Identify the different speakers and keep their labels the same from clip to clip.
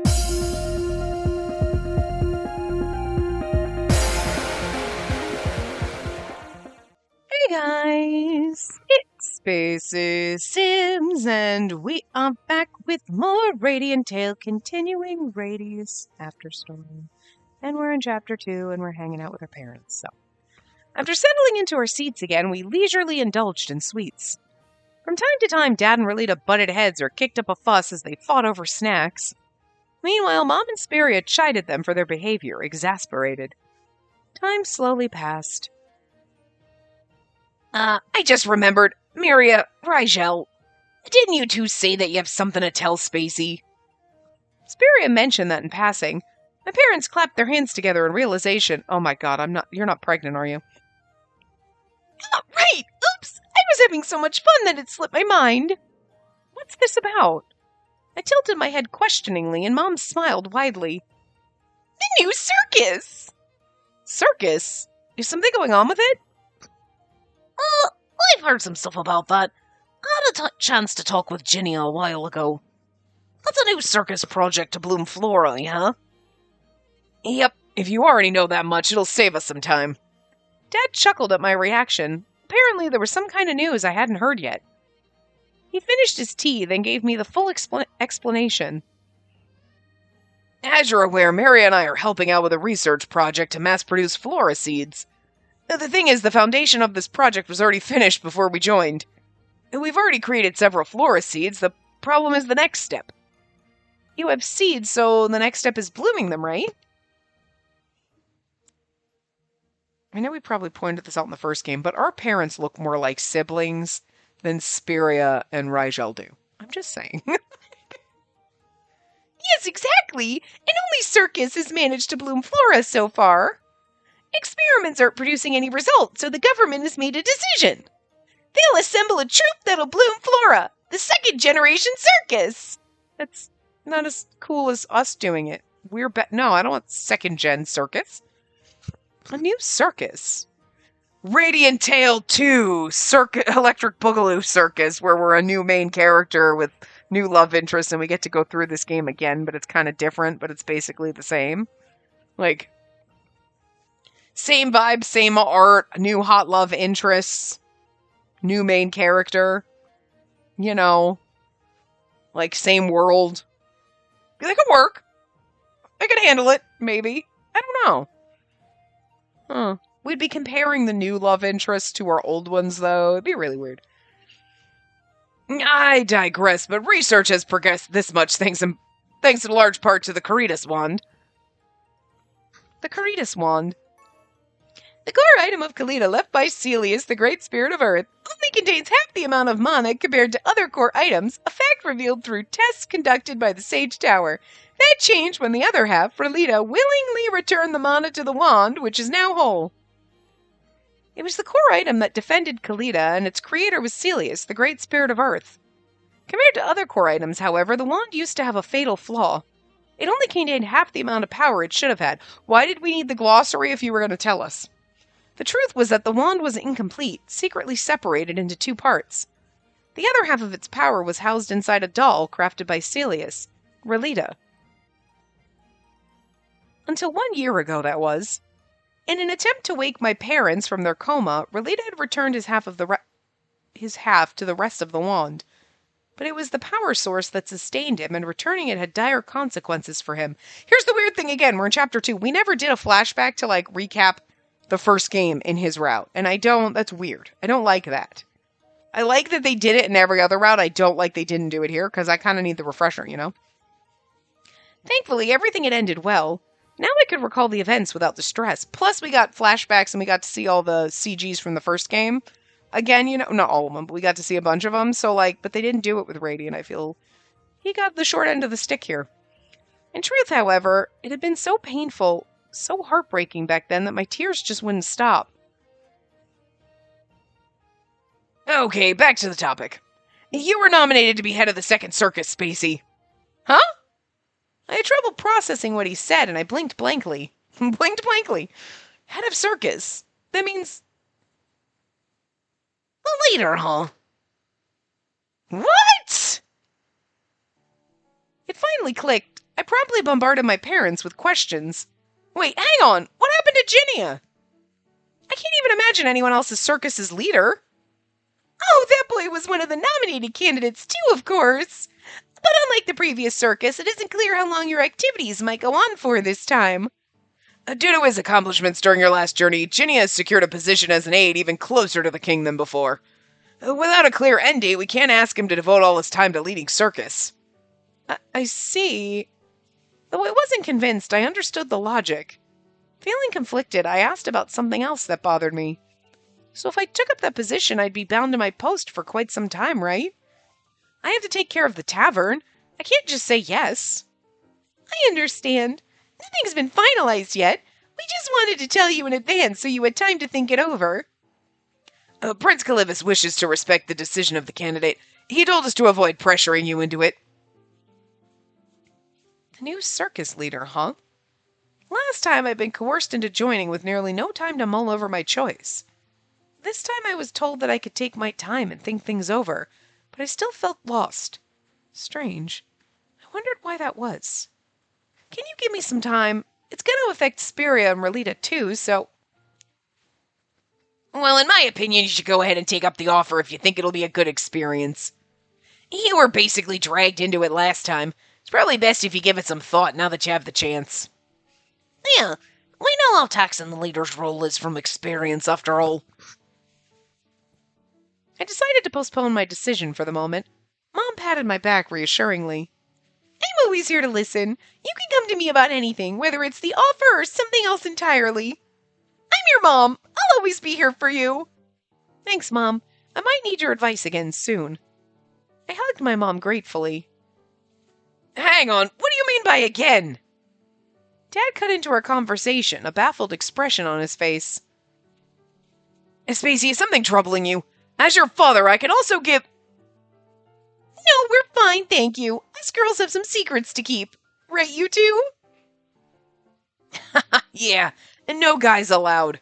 Speaker 1: Hey guys, it's Spaces Sims, and we are back with more Radiant Tale, continuing Radius After Storm. And we're in Chapter 2, and we're hanging out with our parents, so. After settling into our seats again, we leisurely indulged in sweets. From time to time, Dad and Relita butted heads or kicked up a fuss as they fought over snacks. Meanwhile, Mom and Spiria chided them for their behavior, exasperated. Time slowly passed. I just remembered, Miria, Rigel, didn't you two say that you have something to tell Spacey? Spiria mentioned that in passing. My parents clapped their hands together in realization. Oh my god, you're not pregnant, are you? Right! Oops! I was having so much fun that it slipped my mind. What's this about? I tilted my head questioningly, and Mom smiled widely. The new circus! Circus? Is something going on with it? I've heard some stuff about that. I had a chance to talk with Ginny a while ago. That's a new circus project to bloom flora, huh? Yep, if you already know that much, it'll save us some time. Dad chuckled at my reaction. Apparently there was some kind of news I hadn't heard yet. He finished his tea, then gave me the full explanation. As you're aware, Mary and I are helping out with a research project to mass-produce flora seeds. The thing is, the foundation of this project was already finished before we joined. We've already created several flora seeds. The problem is the next step. You have seeds, so the next step is blooming them, right? I know we probably pointed this out in the first game, but our parents look more like siblings than Spiria and Rigel do. I'm just saying. Yes, exactly! And only Circus has managed to bloom flora so far. Experiments aren't producing any results, so the government has made a decision. They'll assemble a troupe that'll bloom flora, the second generation circus. That's not as cool as us doing it. No, I don't want second gen circus. A new circus. Radiant Tale 2, Electric Boogaloo Circus, where we're a new main character with new love interests, and we get to go through this game again, but it's kind of different, but it's basically the same. Like, same vibe, same art, new hot love interests, new main character, you know, like same world. That could work. I could handle it, maybe. I don't know. We'd be comparing the new love interests to our old ones, though. It'd be really weird. I digress, but research has progressed this much thanks in large part to the Caritas Wand. The Caritas Wand. The core item of Kalita left by Celius, the Great Spirit of Earth, only contains half the amount of mana compared to other core items, a fact revealed through tests conducted by the Sage Tower. That changed when the other half, Relita, willingly returned the mana to the wand, which is now whole. It was the core item that defended Kalita, and its creator was Celius, the Great Spirit of Earth. Compared to other core items, however, the wand used to have a fatal flaw. It only contained half the amount of power it should have had. Why did we need the glossary if you were going to tell us? The truth was that the wand was incomplete, secretly separated into two parts. The other half of its power was housed inside a doll crafted by Celius, Relita. Until 1 year ago, that was. In an attempt to wake my parents from their coma, Relita had returned his half to the rest of the wand. But it was the power source that sustained him, and returning it had dire consequences for him. Here's the weird thing again, we're in Chapter 2. We never did a flashback to, recap the first game in his route. And that's weird. I don't like that. I like that they did it in every other route. I don't like they didn't do it here, because I kind of need the refresher, you know? Thankfully, everything had ended well. Now I could recall the events without distress. Plus, we got flashbacks and we got to see all the CGs from the first game. Again, not all of them, but we got to see a bunch of them. So, but they didn't do it with Radiant. I feel he got the short end of the stick here. In truth, however, it had been so painful, so heartbreaking back then that my tears just wouldn't stop. Okay, back to the topic. You were nominated to be head of the second circus, Spacey. Huh? I had trouble processing what he said, and I blinked blankly. Head of circus. That means... a leader, huh? What? It finally clicked. I promptly bombarded my parents with questions. Wait, hang on. What happened to Ginia? I can't even imagine anyone else as circus's leader. Oh, that boy was one of the nominated candidates too, of course. But unlike the previous circus, it isn't clear how long your activities might go on for this time. Due to his accomplishments during your last journey, Ginia has secured a position as an aide even closer to the king than before. Without a clear end date, we can't ask him to devote all his time to leading circus. I see. Though I wasn't convinced, I understood the logic. Feeling conflicted, I asked about something else that bothered me. So if I took up that position, I'd be bound to my post for quite some time, right? I have to take care of the tavern. I can't just say yes. I understand. Nothing's been finalized yet. We just wanted to tell you in advance so you had time to think it over. Prince Calibus wishes to respect the decision of the candidate. He told us to avoid pressuring you into it. The new circus leader, huh? Last time I'd been coerced into joining with nearly no time to mull over my choice. This time I was told that I could take my time and think things over, but I still felt lost. Strange. I wondered why that was. Can you give me some time? It's going to affect Spiria and Relita too, so... Well, in my opinion, you should go ahead and take up the offer if you think it'll be a good experience. You were basically dragged into it last time. It's probably best if you give it some thought now that you have the chance. Yeah, we know how taxing the leader's role is from experience, after all. I decided to postpone my decision for the moment. Mom patted my back reassuringly. I'm always here to listen. You can come to me about anything, whether it's the offer or something else entirely. I'm your mom. I'll always be here for you. Thanks, Mom. I might need your advice again soon. I hugged my mom gratefully. Hang on, what do you mean by again? Dad cut into our conversation, a baffled expression on his face. Spacey, is something troubling you? As your father, I can also give... No, we're fine, thank you. Us girls have some secrets to keep. Right, you two? Yeah, and no guys allowed.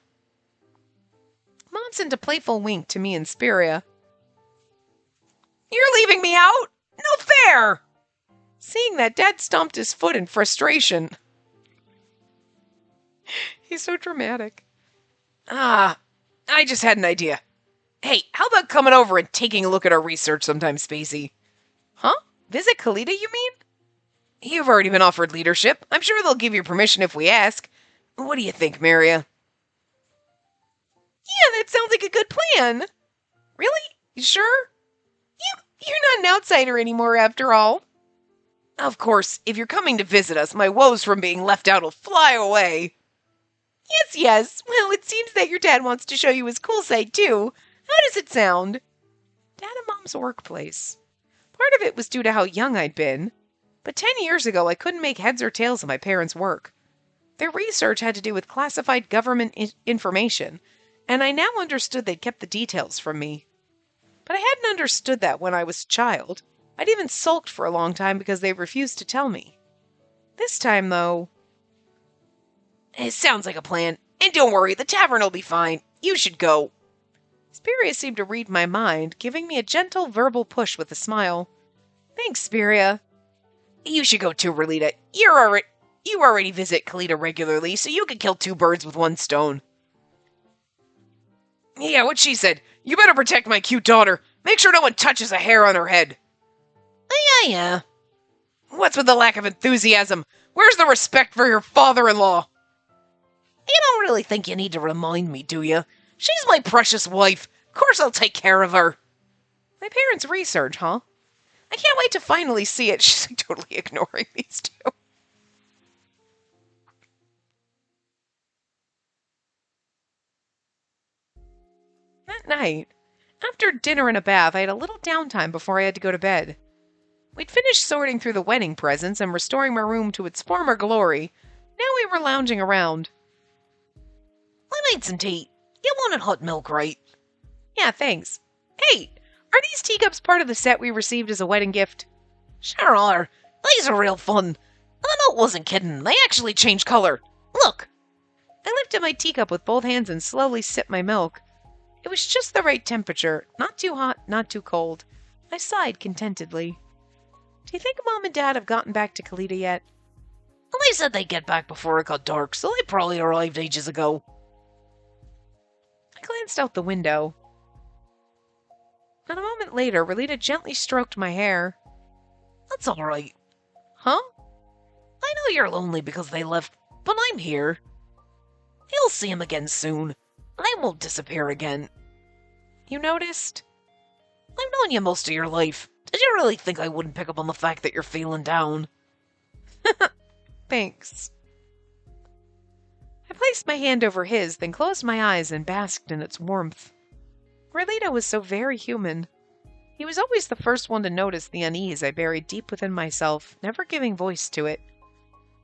Speaker 1: Mom sent a playful wink to me and Spiria. You're leaving me out? No fair! Seeing that, Dad stomped his foot in frustration. He's so dramatic. I just had an idea. Hey, how about coming over and taking a look at our research sometime, Spacey? Huh? Visit Kalita, you mean? You've already been offered leadership. I'm sure they'll give you permission if we ask. What do you think, Maria? Yeah, that sounds like a good plan. Really? You sure? You're not an outsider anymore, after all. Of course, if you're coming to visit us, my woes from being left out will fly away. Yes. Well, it seems that your dad wants to show you his cool side, too. How does it sound? Dad and Mom's workplace. Part of it was due to how young I'd been. But 10 years ago, I couldn't make heads or tails of my parents' work. Their research had to do with classified government information, and I now understood they'd kept the details from me. But I hadn't understood that when I was a child. I'd even sulked for a long time because they refused to tell me. This time, though... It sounds like a plan. And don't worry, the tavern will be fine. You should go. Spiria seemed to read my mind, giving me a gentle verbal push with a smile. Thanks, Spiria. You should go too, Relita. You already visit Kalita regularly, so you can kill 2 birds with 1 stone. Yeah, what she said. You better protect my cute daughter. Make sure no one touches a hair on her head. Yeah. What's with the lack of enthusiasm? Where's the respect for your father-in-law? You don't really think you need to remind me, do you? She's my precious wife. Of course I'll take care of her. My parents' research, huh? I can't wait to finally see it. She's totally ignoring these two. That night, after dinner and a bath, I had a little downtime before I had to go to bed. We'd finished sorting through the wedding presents and restoring my room to its former glory. Now we were lounging around. I need some tea. You wanted hot milk, right? Yeah, thanks. Hey, are these teacups part of the set we received as a wedding gift? Sure are. These are real fun. The note wasn't kidding. They actually change color. Look. I lifted my teacup with both hands and slowly sipped my milk. It was just the right temperature. Not too hot, not too cold. I sighed contentedly. Do you think Mom and Dad have gotten back to Kalita yet?
Speaker 2: said they'd get back before it got dark, so they probably arrived ages ago.
Speaker 1: I glanced out the window. And a moment later, Relita gently stroked my hair.
Speaker 2: That's alright.
Speaker 1: Huh?
Speaker 2: I know you're lonely because they left, but I'm here. You'll see him again soon. I won't disappear again.
Speaker 1: You noticed?
Speaker 2: I've known you most of your life. Did you really think I wouldn't pick up on the fact that you're feeling down?
Speaker 1: Thanks. I placed my hand over his, then closed my eyes and basked in its warmth. Relito was so very human. He was always the first one to notice the unease I buried deep within myself, never giving voice to it.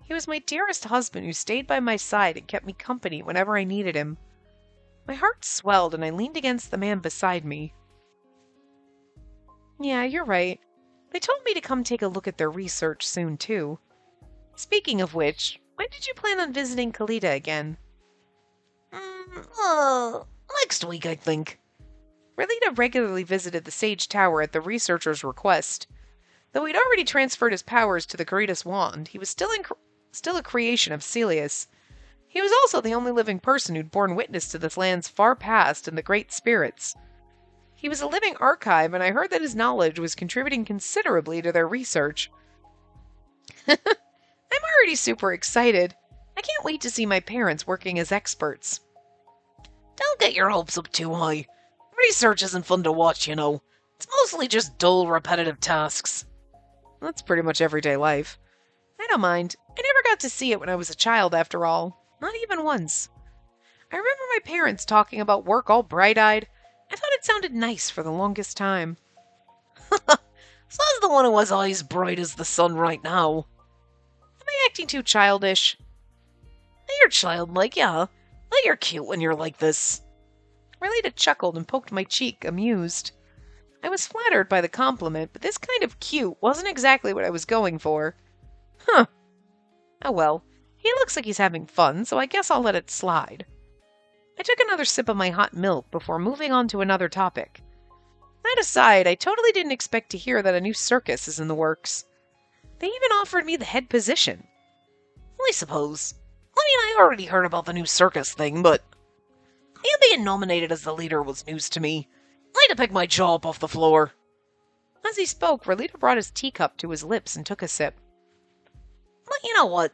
Speaker 1: He was my dearest husband who stayed by my side and kept me company whenever I needed him. My heart swelled and I leaned against the man beside me. Yeah, you're right. They told me to come take a look at their research soon, too. Speaking of which, when did you plan on visiting Kalita again?
Speaker 2: Next week, I think.
Speaker 1: Relita regularly visited the Sage Tower at the researcher's request. Though he'd already transferred his powers to the Caritas wand, he was still a creation of Celius. He was also the only living person who'd borne witness to this land's far past and the great spirits. He was a living archive, and I heard that his knowledge was contributing considerably to their research. I'm already super excited. I can't wait to see my parents working as experts.
Speaker 2: Don't get your hopes up too high. Research isn't fun to watch, you know. It's mostly just dull, repetitive tasks.
Speaker 1: That's pretty much everyday life. I don't mind. I never got to see it when I was a child, after all. Not even once. I remember my parents talking about work all bright-eyed. I thought it sounded nice for the longest time.
Speaker 2: Says the one who has eyes bright as the sun right now.
Speaker 1: Am I acting too childish?
Speaker 2: You're childlike, yeah. But you're cute when you're like this.
Speaker 1: Relita chuckled and poked my cheek, amused. I was flattered by the compliment, but this kind of cute wasn't exactly what I was going for. Huh. Oh well, he looks like he's having fun, so I guess I'll let it slide. I took another sip of my hot milk before moving on to another topic. That aside, I totally didn't expect to hear that a new circus is in the works. They even offered me the head position.
Speaker 2: I suppose. I already heard about the new circus thing, but you being nominated as the leader was news to me. I had to pick my jaw up off the floor.
Speaker 1: As he spoke, Relito brought his teacup to his lips and took a sip.
Speaker 2: But you know what?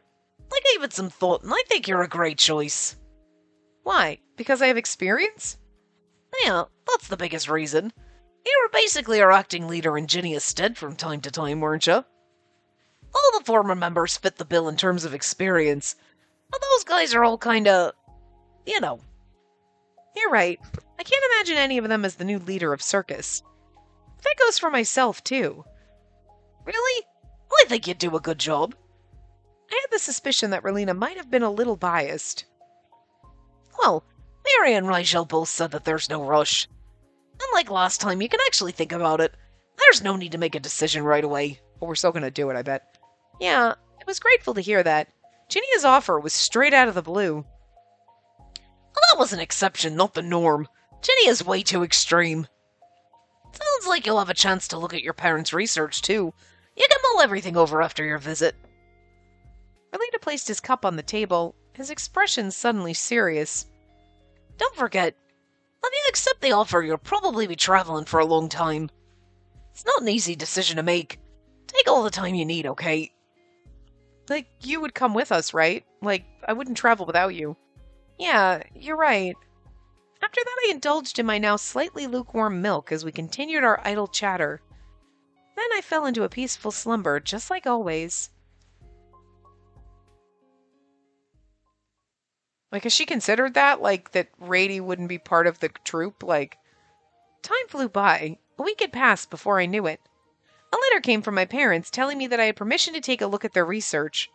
Speaker 2: I gave it some thought, and I think you're a great choice.
Speaker 1: Why? Because I have experience?
Speaker 2: Yeah, that's the biggest reason. You were basically our acting leader in Ginny's stead from time to time, weren't you? All the former members fit the bill in terms of experience, but those guys are all kinda, you know.
Speaker 1: You're right. I can't imagine any of them as the new leader of circus. That goes for myself, too.
Speaker 2: Really? I think you'd do a good job.
Speaker 1: I had the suspicion that Relina might have been a little biased.
Speaker 2: Well, Mary and Rigel both said that there's no rush. Unlike last time, you can actually think about it. There's no need to make a decision right away.
Speaker 1: But we're still going to do it, I bet. Yeah, I was grateful to hear that. Ginny's offer was straight out of the blue.
Speaker 2: Well, that was an exception, not the norm. Ginny is way too extreme. Sounds like you'll have a chance to look at your parents' research, too. You can mull everything over after your visit.
Speaker 1: Relita placed his cup on the table, his expression suddenly serious.
Speaker 2: Don't forget, if you accept the offer, you'll probably be traveling for a long time. It's not an easy decision to make. Take all the time you need, okay?
Speaker 1: Like, you would come with us, right? Like, I wouldn't travel without you. Yeah, you're right. After that, I indulged in my now slightly lukewarm milk as we continued our idle chatter. Then I fell into a peaceful slumber, just like always. Like, has she considered that? Like, that Rady wouldn't be part of the troupe? Like, time flew by. A week had passed before I knew it. A letter came from my parents telling me that I had permission to take a look at their research.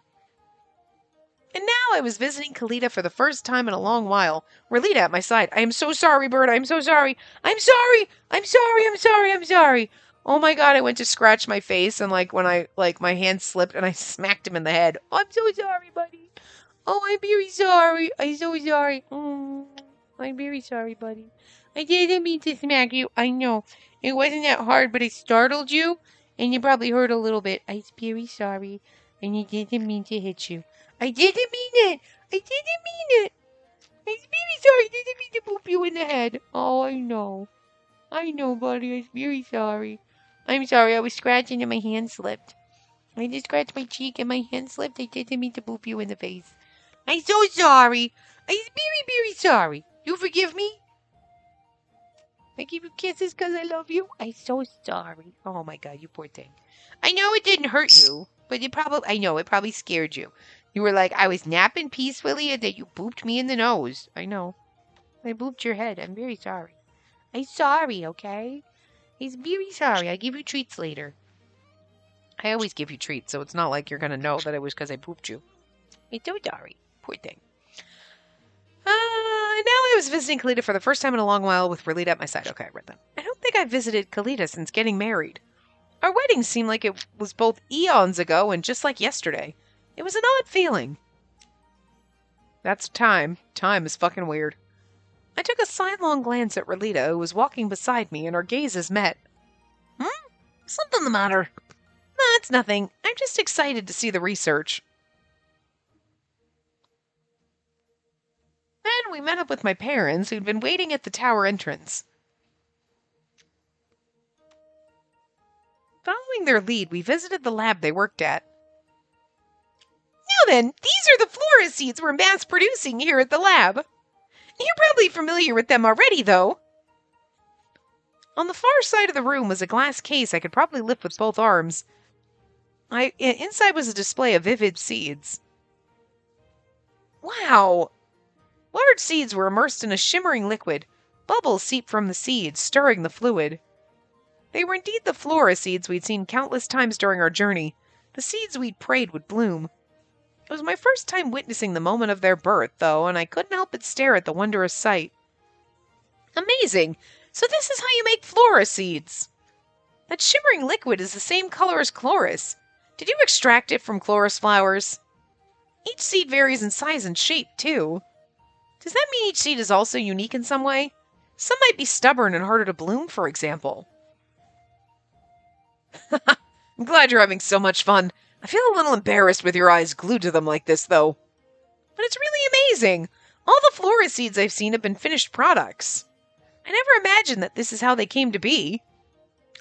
Speaker 1: And now I was visiting Kalita for the first time in a long while. Relita at my side. I am so sorry, Bird. I'm so sorry. I'm sorry. I'm sorry. I'm sorry. I'm sorry. Oh my god, I went to scratch my face and my hand slipped and I smacked him in the head. Oh, I'm so sorry, buddy. Oh, I'm very sorry. I'm so sorry. I'm very sorry, buddy. I didn't mean to smack you. I know. It wasn't that hard, but it startled you. And you probably hurt a little bit. I'm very sorry. And I didn't mean to hit you. I didn't mean it. I didn't mean it. I'm very sorry. I didn't mean to boop you in the head. Oh, I know. I know, buddy. I'm very sorry. I'm sorry. I was scratching and my hand slipped. I just scratched my cheek and my hand slipped. I didn't mean to boop you in the face. I'm so sorry. I'm very, very sorry. You forgive me? I give you kisses because I love you. I'm so sorry. Oh my God, you poor thing. I know it didn't hurt you, but it probably scared you. You were like, I was napping peacefully and then you booped me in the nose. I know. I booped your head. I'm very sorry. I'm sorry, okay? He's very sorry. I give you treats later. I always give you treats, so it's not like you're going to know that it was because I pooped you. I'm so sorry. Poor thing. Now I was visiting Kalita for the first time in a long while with Relita at my side. Okay, I read them. I don't think I've visited Kalita since getting married. Our wedding seemed like it was both eons ago and just like yesterday. It was an odd feeling. That's time. Time is fucking weird. I took a sidelong glance at Relita, who was walking beside me, and our gazes met.
Speaker 2: Something the matter?
Speaker 1: No, it's nothing. I'm just excited to see the research. Then we met up with my parents, who'd been waiting at the tower entrance. Following their lead, we visited the lab they worked at. Now then, these are the flora seeds we're mass producing here at the lab. You're probably familiar with them already, though. On the far side of the room was a glass case I could probably lift with both arms. Inside was a display of vivid seeds. Wow! Large seeds were immersed in a shimmering liquid. Bubbles seeped from the seeds, stirring the fluid. They were indeed the flora seeds we'd seen countless times during our journey, the seeds we'd prayed would bloom. It was my first time witnessing the moment of their birth, though, and I couldn't help but stare at the wondrous sight. Amazing! So this is how you make flora seeds. That shimmering liquid is the same color as chloris. Did you extract it from chloris flowers? Each seed varies in size and shape, too. Does that mean each seed is also unique in some way? Some might be stubborn and harder to bloom, for example. I'm glad you're having so much fun. I feel a little embarrassed with your eyes glued to them like this, though. But it's really amazing. All the flora seeds I've seen have been finished products. I never imagined that this is how they came to be.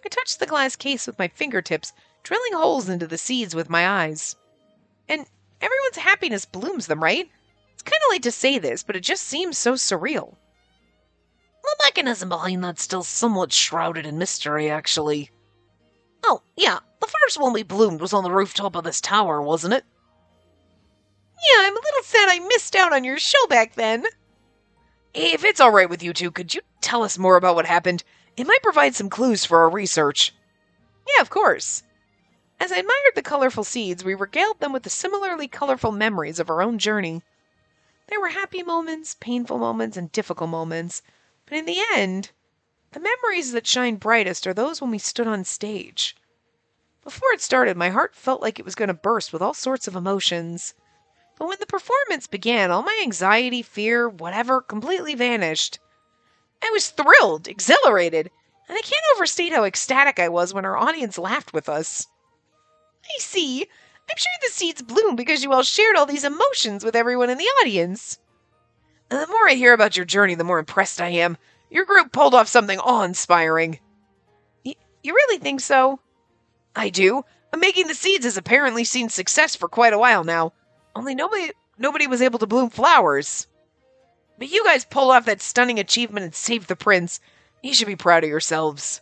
Speaker 1: I touched the glass case with my fingertips, drilling holes into the seeds with my eyes. And everyone's happiness blooms them, right? It's kind of late to say this, but it just seems so surreal.
Speaker 2: The mechanism behind that's still somewhat shrouded in mystery, actually. Oh, yeah, the first one we bloomed was on the rooftop of this tower, wasn't it?
Speaker 1: Yeah, I'm a little sad I missed out on your show back then.
Speaker 2: If it's alright with you two, could you tell us more about what happened? It might provide some clues for our research.
Speaker 1: Yeah, of course. As I admired the colorful seeds, we regaled them with the similarly colorful memories of our own journey. There were happy moments, painful moments, and difficult moments, but in the end, the memories that shine brightest are those when we stood on stage. Before it started, my heart felt like it was going to burst with all sorts of emotions. But when the performance began, all my anxiety, fear, whatever, completely vanished. I was thrilled, exhilarated, and I can't overstate how ecstatic I was when our audience laughed with us. I see. I'm sure the seeds bloomed because you all shared all these emotions with everyone in the audience.
Speaker 2: And the more I hear about your journey, the more impressed I am. Your group pulled off something awe-inspiring.
Speaker 1: You really think so?
Speaker 2: I do. Making the seeds has apparently seen success for quite a while now. Only nobody was able to bloom flowers. But you guys pulled off that stunning achievement and saved the prince. You should be proud of yourselves.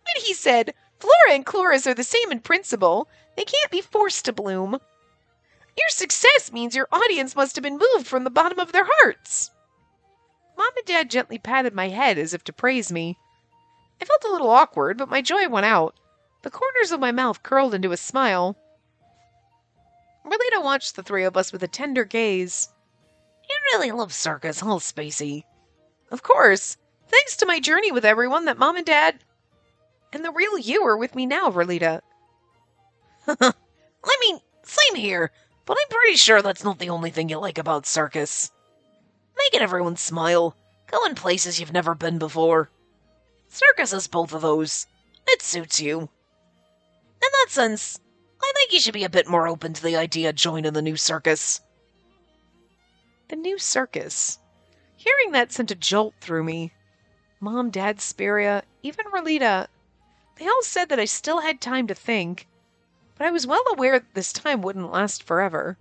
Speaker 1: But he said, flora and chloris are the same in principle. They can't be forced to bloom. Your success means your audience must have been moved from the bottom of their hearts. Mom and Dad gently patted my head as if to praise me. I felt a little awkward, but my joy went out. The corners of my mouth curled into a smile. Relita watched the three of us with a tender gaze.
Speaker 2: You really love circus, huh, Spacey?
Speaker 1: Of course. Thanks to my journey with everyone that Mom and Dad and the real you are with me now, Relita.
Speaker 2: I mean, same here, but I'm pretty sure that's not the only thing you like about circus. Making everyone smile, going places you've never been before. Circus has both of those. It suits you. In that sense, I think you should be a bit more open to the idea of joining the new circus.
Speaker 1: The new circus. Hearing that sent a jolt through me. Mom, Dad, Speria, even Rolita, they all said that I still had time to think, but I was well aware that this time wouldn't last forever.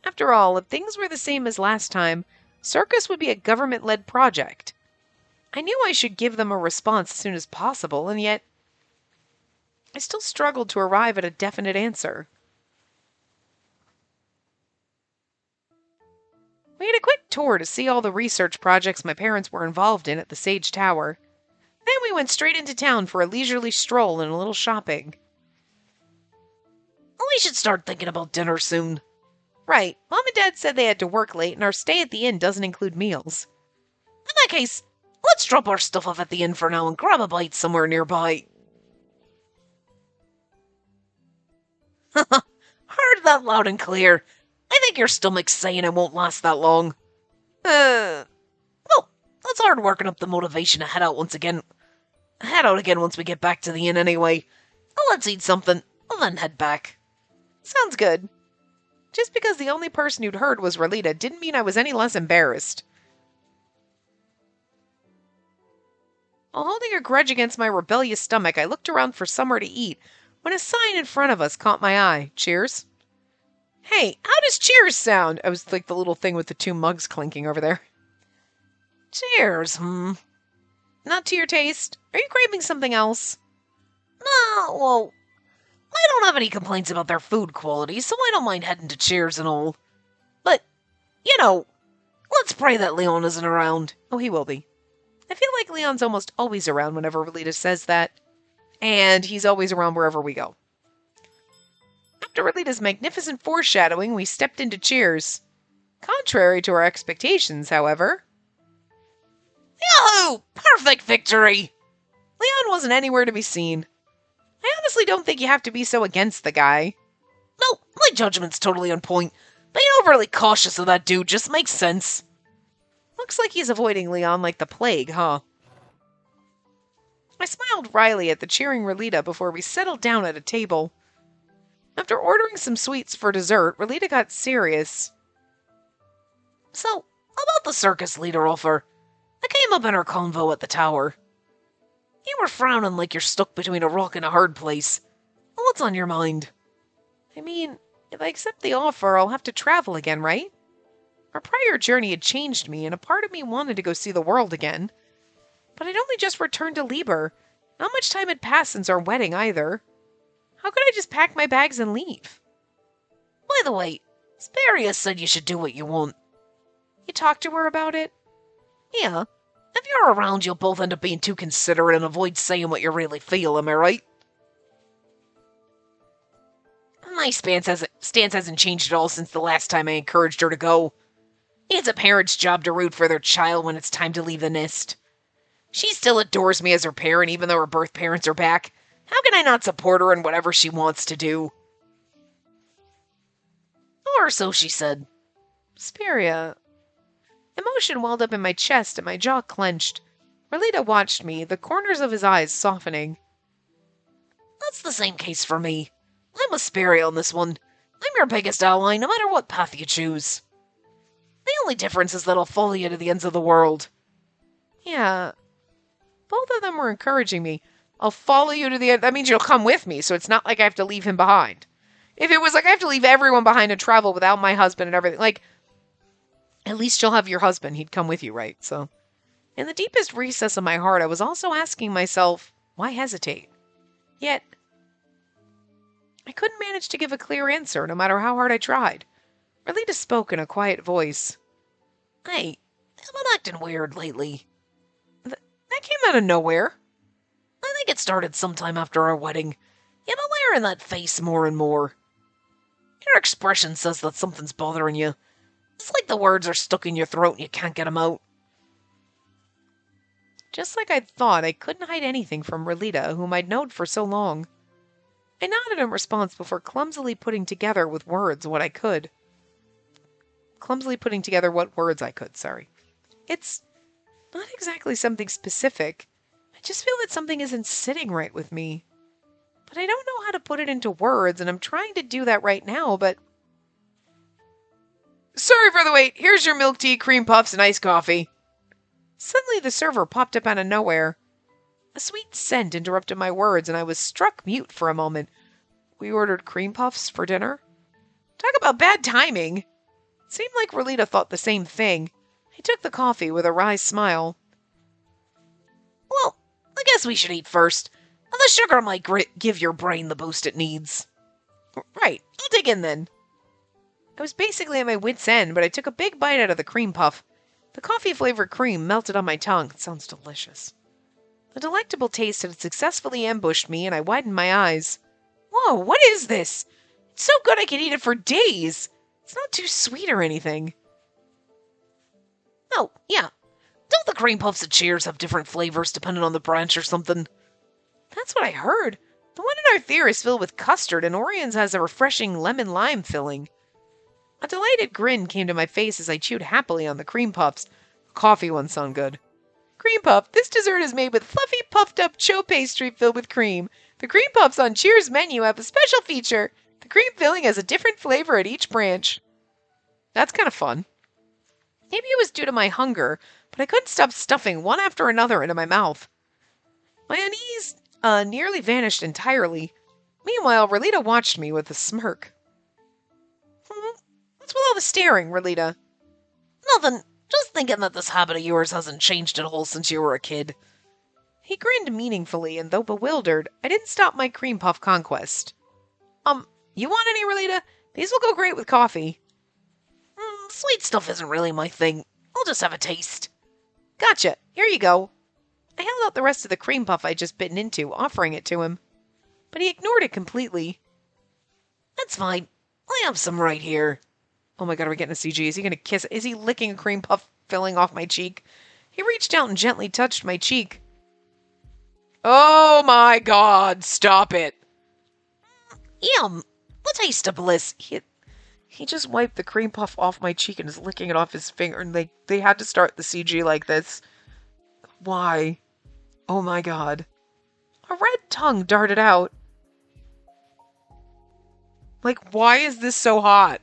Speaker 1: After all, if things were the same as last time, circus would be a government-led project. I knew I should give them a response as soon as possible, and yet I still struggled to arrive at a definite answer. We had a quick tour to see all the research projects my parents were involved in at the Sage Tower. Then we went straight into town for a leisurely stroll and a little shopping.
Speaker 2: We should start thinking about dinner soon.
Speaker 1: Right, Mom and Dad said they had to work late and our stay at the inn doesn't include meals.
Speaker 2: In that case, let's drop our stuff off at the inn for now and grab a bite somewhere nearby. Heard that loud and clear. I think your stomach's saying it won't last that long. Well, that's hard working up the motivation to head out again once we get back to the inn anyway. Let's eat something, and then head back.
Speaker 1: Sounds good. Just because the only person who'd heard was Rolita didn't mean I was any less embarrassed. While holding a grudge against my rebellious stomach, I looked around for somewhere to eat when a sign in front of us caught my eye. Cheers. Hey, how does cheers sound? I was like the little thing with the two mugs clinking over there.
Speaker 2: Cheers,
Speaker 1: Not to your taste? Are you craving something else?
Speaker 2: No, well, I don't have any complaints about their food quality, so I don't mind heading to Cheers and all. But, let's pray that Leon isn't around.
Speaker 1: Oh, he will be. I feel like Leon's almost always around whenever Rolita says that. And he's always around wherever we go. After Rolita's magnificent foreshadowing, we stepped into Cheers. Contrary to our expectations, however.
Speaker 2: Yahoo! Perfect victory!
Speaker 1: Leon wasn't anywhere to be seen. I honestly don't think you have to be so against the guy.
Speaker 2: No, my judgment's totally on point. Being overly cautious of that dude just makes sense.
Speaker 1: Looks like he's avoiding Leon like the plague, huh? I smiled wryly at the cheering Rolita before we settled down at a table. After ordering some sweets for dessert, Rolita got serious.
Speaker 2: So, about the circus leader offer, I came up in our convo at the tower. You were frowning like you're stuck between a rock and a hard place. What's on your mind?
Speaker 1: I mean, if I accept the offer, I'll have to travel again, right? Our prior journey had changed me, and a part of me wanted to go see the world again. But I'd only just returned to Lieber. Not much time had passed since our wedding, either. How could I just pack my bags and leave?
Speaker 2: By the way, Speria said you should do what you want.
Speaker 1: You talked to her about it?
Speaker 2: Yeah. If you're around, you'll both end up being too considerate and avoid saying what you really feel, am I right? My stance hasn't changed at all since the last time I encouraged her to go. It's a parent's job to root for their child when it's time to leave the nest. She still adores me as her parent, even though her birth parents are back. How can I not support her in whatever she wants to do? Or so she said.
Speaker 1: Speria. Emotion welled up in my chest and my jaw clenched. Rolita watched me, the corners of his eyes softening.
Speaker 2: That's the same case for me. I'm with Speria on this one. I'm your biggest ally, no matter what path you choose. The only difference is that I'll follow you to the ends of the world.
Speaker 1: Yeah. Both of them were encouraging me. I'll follow you to the end. That means you'll come with me, so it's not like I have to leave him behind. If it was like I have to leave everyone behind and travel without my husband and everything, like, at least you'll have your husband. He'd come with you, right? So, in the deepest recess of my heart, I was also asking myself, why hesitate? Yet, I couldn't manage to give a clear answer, no matter how hard I tried. Rolita spoke in a quiet voice.
Speaker 2: Hey, I've been acting weird lately.
Speaker 1: That came out of nowhere.
Speaker 2: I think it started sometime after our wedding. You've been wearing that face more and more. Your expression says that something's bothering you. It's like the words are stuck in your throat and you can't get them out.
Speaker 1: Just like I'd thought, I couldn't hide anything from Rolita, whom I'd known for so long. I nodded in response before clumsily putting together what words I could, sorry. It's not exactly something specific. I just feel that something isn't sitting right with me. but I don't know how to put it into words, and I'm trying to do that right now, but... Sorry for the wait. Here's your milk tea, cream puffs, and iced coffee. Suddenly the server popped up out of nowhere. A sweet scent interrupted my words, and I was struck mute for a moment. We ordered cream puffs for dinner. Talk about bad timing. It seemed like Rolita thought the same thing. I took the coffee with a wry smile.
Speaker 2: Well, I guess we should eat first. The sugar might give your brain the boost it needs.
Speaker 1: Right, I'll dig in then. I was basically at my wit's end, but I took a big bite out of the cream puff. The coffee-flavored cream melted on my tongue. It sounds delicious. The delectable taste had successfully ambushed me, and I widened my eyes. Whoa, what is this? It's so good I could eat it for days. It's not too sweet or anything.
Speaker 2: Oh, yeah. Don't the cream puffs at Cheers have different flavors depending on the branch or something?
Speaker 1: That's what I heard. The one in our theater is filled with custard, and Orion's has a refreshing lemon-lime filling. A delighted grin came to my face as I chewed happily on the cream puffs. The coffee ones sound good. Cream puff. This dessert is made with fluffy, puffed-up choux pastry filled with cream. The cream puffs on Cheers' menu have a special feature. The cream filling has a different flavor at each branch. That's kind of fun. Maybe it was due to my hunger, but I couldn't stop stuffing one after another into my mouth. My unease nearly vanished entirely. Meanwhile, Rolita watched me with a smirk. What's with all the staring, Rolita?
Speaker 2: Nothing. Just thinking that this habit of yours hasn't changed at all since you were a kid.
Speaker 1: He grinned meaningfully, and though bewildered, I didn't stop my cream puff conquest. You want any, Rolita? These will go great with coffee.
Speaker 2: Sweet stuff isn't really my thing. I'll just have a taste.
Speaker 1: Gotcha. Here you go. I held out the rest of the cream puff I'd just bitten into, offering it to him. But he ignored it completely.
Speaker 2: That's fine. I have some right here.
Speaker 1: Oh my god, are we getting a CG? Is he gonna kiss? Is he licking a cream puff filling off my cheek? He reached out and gently touched my cheek. Oh my god, stop it.
Speaker 2: Yum. The taste of bliss.
Speaker 1: He just wiped the cream puff off my cheek and is licking it off his finger, and they had to start the CG like this. Why? Oh my god. A red tongue darted out. Like, why is this so hot?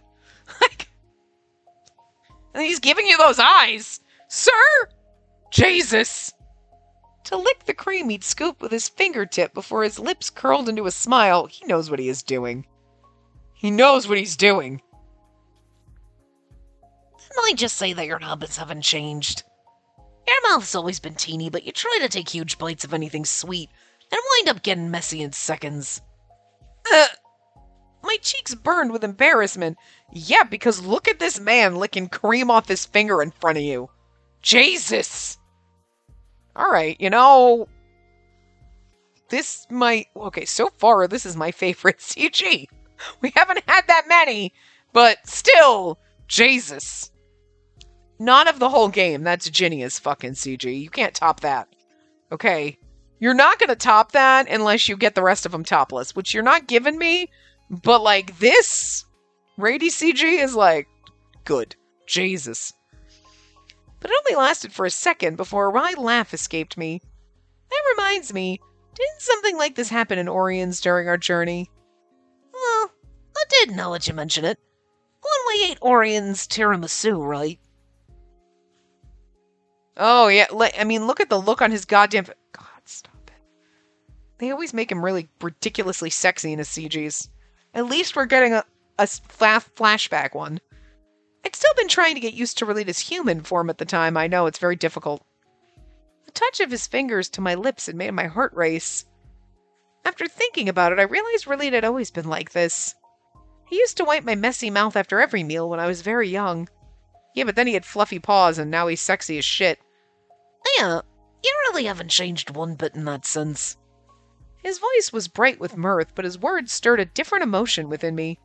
Speaker 1: And he's giving you those eyes! Sir! Jesus! To lick the cream, he'd scoop with his fingertip before his lips curled into a smile. He knows what he is doing. He knows what he's doing.
Speaker 2: Didn't I just say that your habits haven't changed? Your mouth's always been teeny, but you try to take huge bites of anything sweet and wind up getting messy in seconds.
Speaker 1: My cheeks burned with embarrassment. Yeah, because look at this man licking cream off his finger in front of you. Jesus! Alright, okay, so far this is my favorite CG. We haven't had that many, but still, Jesus. Not of the whole game, that's Ginny's fucking CG. You can't top that. Okay? You're not gonna top that unless you get the rest of them topless, which you're not giving me, but like this Rady CG is like, good. Jesus. But it only lasted for a second before a wry laugh escaped me. That reminds me, didn't something like this happen in Orion's during our journey?
Speaker 2: Well, I did now that you mention it. When we ate Orion's tiramisu, right?
Speaker 1: Oh, yeah. I mean, look at the look on his goddamn... God, stop it. They always make him really ridiculously sexy in his CGs. At least we're getting a flashback one. I'd still been trying to get used to Rolita's human form at the time. I know, it's very difficult. The touch of his fingers to my lips had made my heart race. After thinking about it, I realized Rolita had always been like this. He used to wipe my messy mouth after every meal when I was very young. Yeah, but then he had fluffy paws, and now he's sexy as shit.
Speaker 2: Yeah, you really haven't changed one bit in that sense.
Speaker 1: His voice was bright with mirth, but his words stirred a different emotion within me.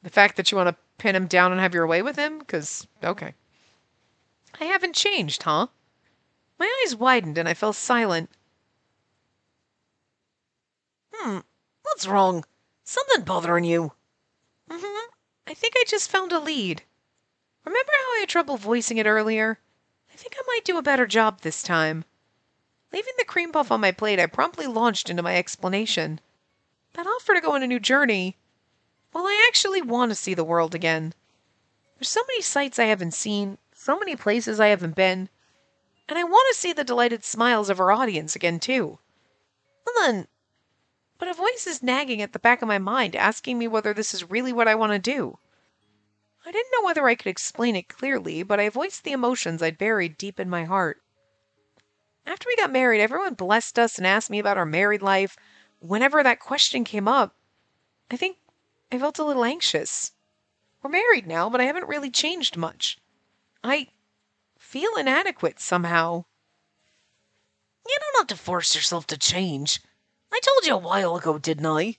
Speaker 1: The fact that you want to pin him down and have your way with him? 'Cause, okay. I haven't changed, huh? My eyes widened and I fell silent.
Speaker 2: What's wrong? Something bothering you?
Speaker 1: I think I just found a lead. Remember how I had trouble voicing it earlier? I think I might do a better job this time. Leaving the cream puff on my plate, I promptly launched into my explanation. That offer to go on a new journey, well, I actually want to see the world again. There's so many sights I haven't seen, so many places I haven't been, and I want to see the delighted smiles of our audience again, too. And but a voice is nagging at the back of my mind, asking me whether this is really what I want to do. I didn't know whether I could explain it clearly, but I voiced the emotions I'd buried deep in my heart. After we got married, everyone blessed us and asked me about our married life. Whenever that question came up, I think I felt a little anxious. We're married now, but I haven't really changed much. I feel inadequate somehow.
Speaker 2: You don't have to force yourself to change. I told you a while ago, didn't I?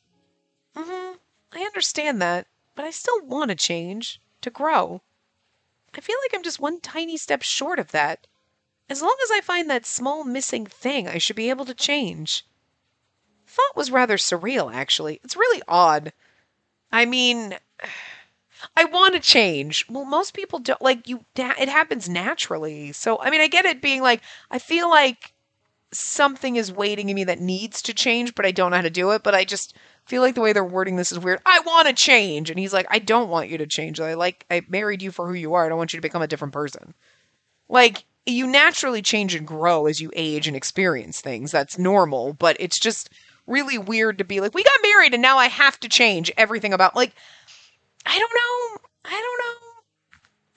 Speaker 1: I understand that, but I still want to change, to grow. I feel like I'm just one tiny step short of that. As long as I find that small missing thing, I should be able to change. Thought was rather surreal, actually. It's really odd. I mean, I want to change. Well, most people don't. Like, it happens naturally. So, I mean, I get it being like, I feel like something is waiting in me that needs to change, but I don't know how to do it. But I just feel like the way they're wording this is weird. I want to change. And he's like, I don't want you to change. I married you for who you are. I don't want you to become a different person. Like, you naturally change and grow as you age and experience things. That's normal, but it's just really weird to be like, we got married and now I have to change everything about, like, I don't know. I don't know.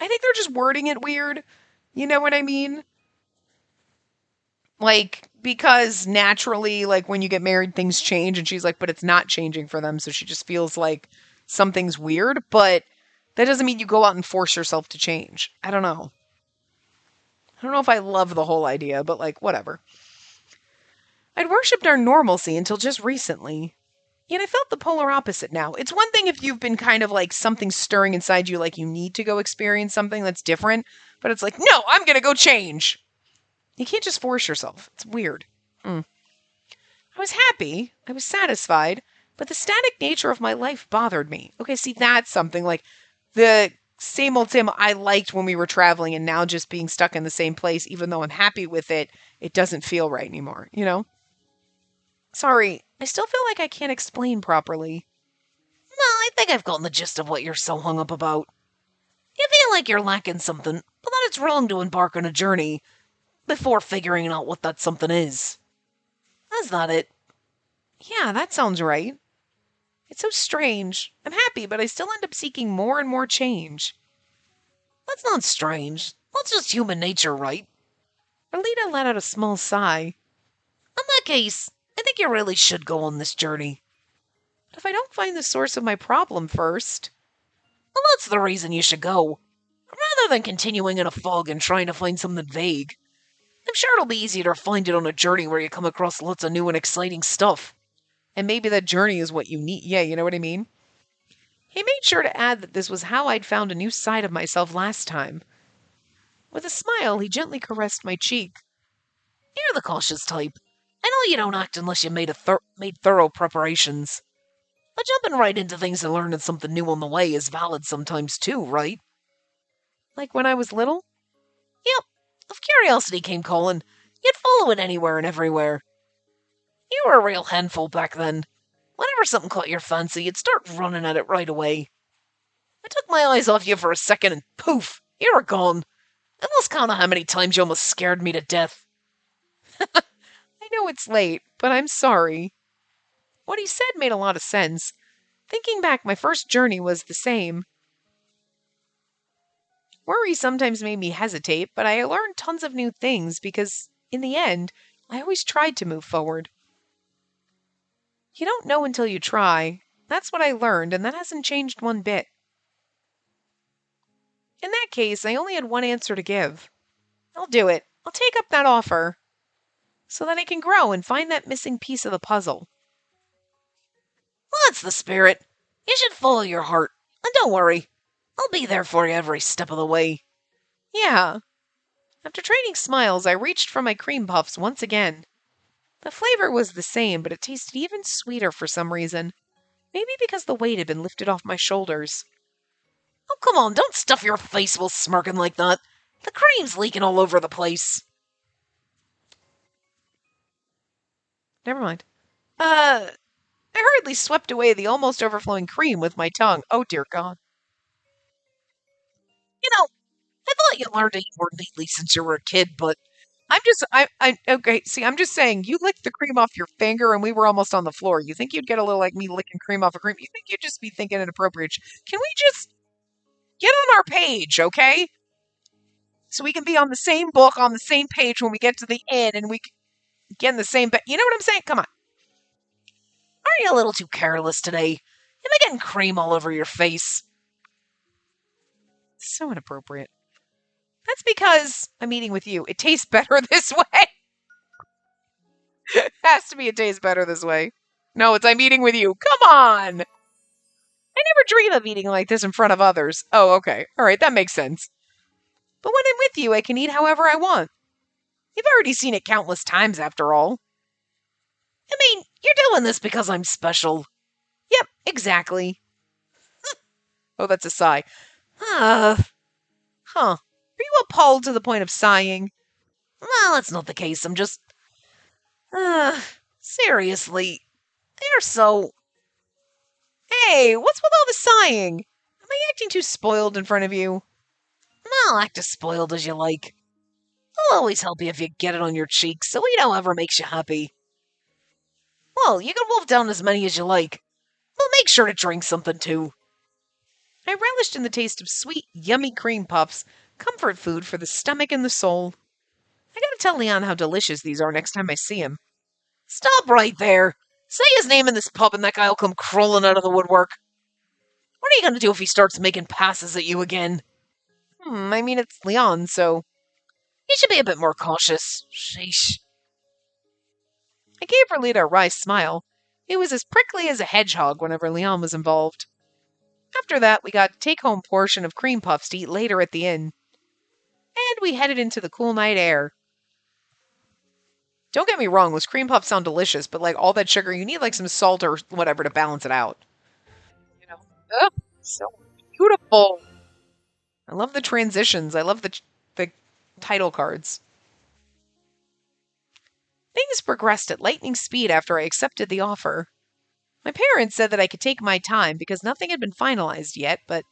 Speaker 1: I think they're just wording it weird. You know what I mean? Like, because naturally, like, when you get married, things change. And she's like, but it's not changing for them. So she just feels like something's weird. But that doesn't mean you go out and force yourself to change. I don't know. I don't know if I love the whole idea, but like, whatever. I'd worshipped our normalcy until just recently. Yet I felt the polar opposite now. It's one thing if you've been kind of like something stirring inside you, like you need to go experience something that's different, but it's like, no, I'm going to go change. You can't just force yourself. It's weird. I was happy. I was satisfied, but the static nature of my life bothered me. Okay, see, that's something like the same old Sam I liked when we were traveling, and now just being stuck in the same place, even though I'm happy with it, it doesn't feel right anymore, you know? Sorry, I still feel like I can't explain properly.
Speaker 2: No, I think I've gotten the gist of what you're so hung up about. You feel like you're lacking something, but that it's wrong to embark on a journey before figuring out what that something is. That's not it.
Speaker 1: Yeah, that sounds right. It's so strange. I'm happy, but I still end up seeking more and more change.
Speaker 2: That's not strange. That's just human nature, right?
Speaker 1: Alita let out a small sigh.
Speaker 2: In that case, I think you really should go on this journey.
Speaker 1: But if I don't find the source of my problem first...
Speaker 2: Well, that's the reason you should go. Rather than continuing in a fog and trying to find something vague. I'm sure it'll be easier to find it on a journey where you come across lots of new and exciting stuff.
Speaker 1: And maybe that journey is what you need. Yeah, you know what I mean? He made sure to add that this was how I'd found a new side of myself last time. With a smile, he gently caressed my cheek.
Speaker 2: You're the cautious type. I know you don't act unless you made thorough preparations. But jumping right into things and learning something new on the way is valid sometimes too, right?
Speaker 1: Like when I was little?
Speaker 2: Yep. If curiosity came calling, you'd follow it anywhere and everywhere. You were a real handful back then. Whenever something caught your fancy, you'd start running at it right away. I took my eyes off you for a second and poof, you were gone. I lost count of how many times you almost scared me to death.
Speaker 1: I know it's late, but I'm sorry. What he said made a lot of sense. Thinking back, my first journey was the same. Worry sometimes made me hesitate, but I learned tons of new things because, in the end, I always tried to move forward. You don't know until you try. That's what I learned, and that hasn't changed one bit. In that case, I only had one answer to give. I'll do it. I'll take up that offer. So that I can grow and find that missing piece of the puzzle.
Speaker 2: That's the spirit. You should follow your heart. And don't worry. I'll be there for you every step of the way.
Speaker 1: Yeah. After trading smiles, I reached for my cream puffs once again. The flavor was the same, but it tasted even sweeter for some reason. Maybe because the weight had been lifted off my shoulders.
Speaker 2: Oh, come on, don't stuff your face while smirking like that. The cream's leaking all over the place.
Speaker 1: Never mind. I hurriedly swept away the almost overflowing cream with my tongue. Oh, dear God.
Speaker 2: You know, I thought you learned to eat more neatly since you were a kid, but
Speaker 1: Okay, see, I'm just saying, you licked the cream off your finger and we were almost on the floor. You think you'd get a little like me licking cream off a cream? You think you'd just be thinking inappropriate? Can we just get on our page, okay? So we can be on the same book, on the same page when we get to the end and we can get in the same bed. You know what I'm saying? Come on.
Speaker 2: aren't you a little too careless today? Am I getting cream all over your face?
Speaker 1: So inappropriate. That's because I'm eating with you. It tastes better this way. It has to be it tastes better this way. No, it's I'm eating with you. Come on. I never dream of eating like this in front of others. Oh, okay. All right, that makes sense. But when I'm with you, I can eat however I want. You've already seen it countless times, after all.
Speaker 2: I mean, you're doing this because I'm special.
Speaker 1: Yep, exactly. Oh, that's a sigh.
Speaker 2: Uh,
Speaker 1: Huh. Are you appalled to the point of sighing?
Speaker 2: well, that's not the case. I'm just. Uh, seriously. They're so.
Speaker 1: Hey, what's with all the sighing? Am I acting too spoiled in front of you?
Speaker 2: I'll act as spoiled as you like. I'll always help you if you get it on your cheeks, so eat however makes you happy. Well, you can wolf down as many as you like, but make sure to drink something too.
Speaker 1: I relished in the taste of sweet, yummy cream puffs, comfort food for the stomach and the soul. I gotta tell Leon how delicious these are next time I see him.
Speaker 2: Stop right there. Say his name in this pub and that guy'll come crawling out of the woodwork. What are you gonna do if he starts making passes at you again?
Speaker 1: I mean, it's Leon, so.
Speaker 2: You should be a bit more cautious. Sheesh.
Speaker 1: I gave Relita a wry smile. It was as prickly as a hedgehog whenever Leon was involved. After that, we got a take-home portion of cream puffs to eat later at the inn. And we headed into the cool night air. Don't get me wrong, those cream puffs sound delicious, but like all that sugar, you need like some salt or whatever to balance it out. You know? Ugh, so beautiful. I love the transitions. I love the title cards. Things progressed at lightning speed after I accepted the offer. My parents said that I could take my time because nothing had been finalized yet, but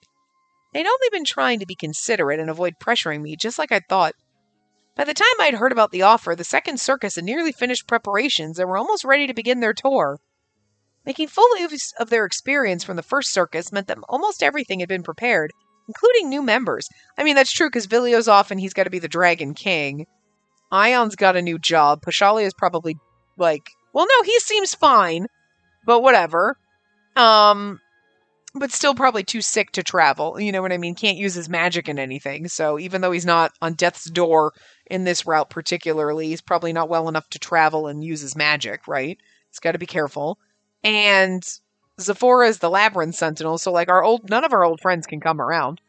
Speaker 1: they'd only been trying to be considerate and avoid pressuring me, just like I'd thought. By the time I'd heard about the offer, the second circus had nearly finished preparations and were almost ready to begin their tour. Making full use of their experience from the first circus meant that almost everything had been prepared, including new members. I mean, that's true because Vilio's off and he's got to be the Dragon King. Ion's got a new job. Pashali is probably like, well, no, he seems fine, but whatever. But still probably too sick to travel. You know what I mean? Can't use his magic in anything. So even though he's not on death's door in this route particularly, he's probably not well enough to travel and use his magic, right? He's got to be careful. And Zephora is the Labyrinth Sentinel, so like none of our old friends can come around.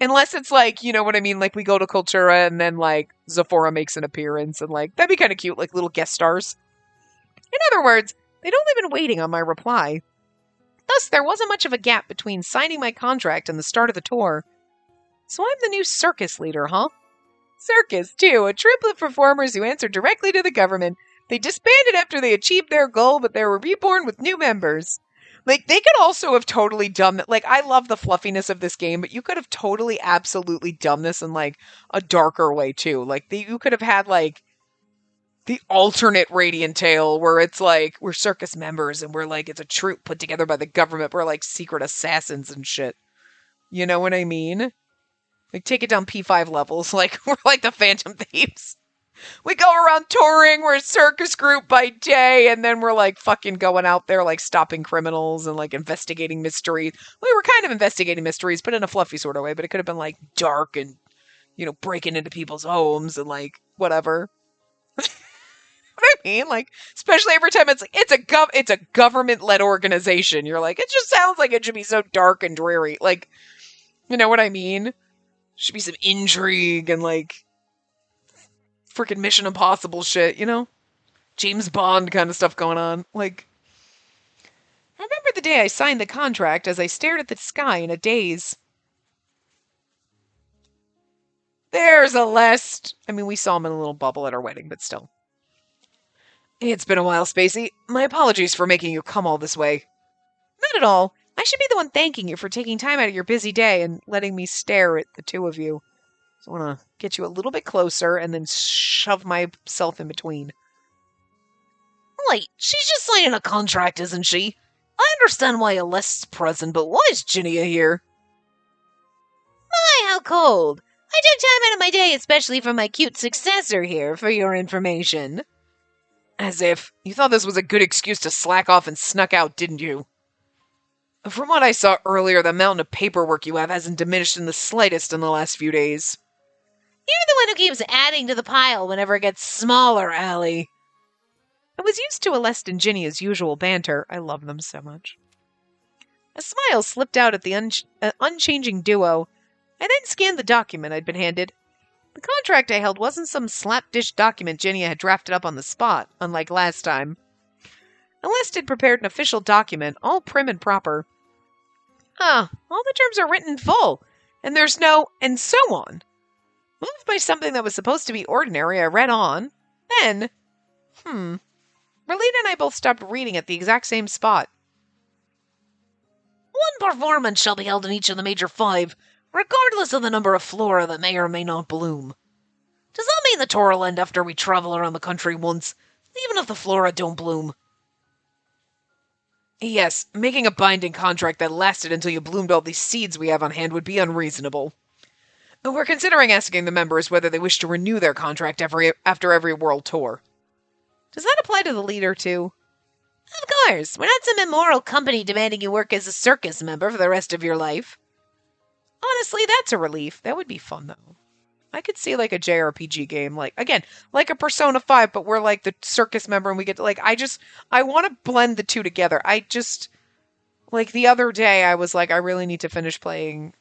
Speaker 1: Unless it's like, you know what I mean? Like we go to Cultura and then like Zephora makes an appearance and like that'd be kind of cute, like little guest stars. In other words, they'd only been waiting on my reply. Thus, there wasn't much of a gap between signing my contract and the start of the tour. So I'm the new circus leader, huh? Circus, too, a troupe of performers who answer directly to the government. They disbanded after they achieved their goal, but they were reborn with new members. Like, they could also have totally done that. Like, I love the fluffiness of this game, but you could have totally, absolutely done this in, like, a darker way, too. Like, you could have had, like, the alternate Radiant Tale where it's like we're circus members and we're like it's a troupe put together by the government. We're like secret assassins and shit. You know what I mean? Like take it down P5 levels. Like we're like the Phantom Thieves. We go around touring. We're a circus group by day, and then we're like fucking going out there like stopping criminals and like investigating mysteries. We were kind of investigating mysteries, but in a fluffy sort of way. But it could have been like dark and breaking into people's homes and like whatever. What I mean? Like, especially every time it's like it's a government led organization. You're like, it just sounds like it should be so dark and dreary. Like, you know what I mean? Should be some intrigue and like freaking Mission Impossible shit, James Bond kind of stuff going on. Like, I remember the day I signed the contract as I stared at the sky in a daze. There's a list. I mean, we saw him in a little bubble at our wedding, but still.
Speaker 2: It's been a while, Spacey. My apologies for making you come all this way.
Speaker 1: Not at all. I should be the one thanking you for taking time out of your busy day and letting me stare at the two of you.
Speaker 2: So I want to get you a little bit closer and then shove myself in between. Wait, she's just signing a contract, isn't she? I understand why Alessa's present, but why is Ginnia here?
Speaker 1: My, how cold! I took time out of my day especially for my cute successor here, for your information.
Speaker 2: As if. You thought this was a good excuse to slack off and snuck out, didn't you? From what I saw earlier, the amount of paperwork you have hasn't diminished in the slightest in the last few days.
Speaker 1: You're the one who keeps adding to the pile whenever it gets smaller, Allie. I was used to Alesta and Ginnia's usual banter. I love them so much. A smile slipped out at the unchanging duo. I then scanned the document I'd been handed. The contract I held wasn't some slapdish document Ginnia had drafted up on the spot, unlike last time. Alesta had prepared an official document, all prim and proper. All the terms are written in full, and there's no and so on. Moved by something that was supposed to be ordinary, I read on. Then, Relina and I both stopped reading at the exact same spot.
Speaker 2: One performance shall be held in each of the major 5, regardless of the number of flora that may or may not bloom. Does that mean the tour will end after we travel around the country once, even if the flora don't bloom? Yes, making a binding contract that lasted until you bloomed all these seeds we have on hand would be unreasonable. We're considering asking the members whether they wish to renew their contract after every world tour.
Speaker 1: Does that apply to the leader, too? Of course. We're not some immoral company demanding you work as a circus member for the rest of your life. Honestly, that's a relief. That would be fun, though. I could see, like, a JRPG game, like a Persona 5, but we're, like, the circus member and we get to, like, I want to blend the two together. Like, the other day, I was like, I really need to finish playing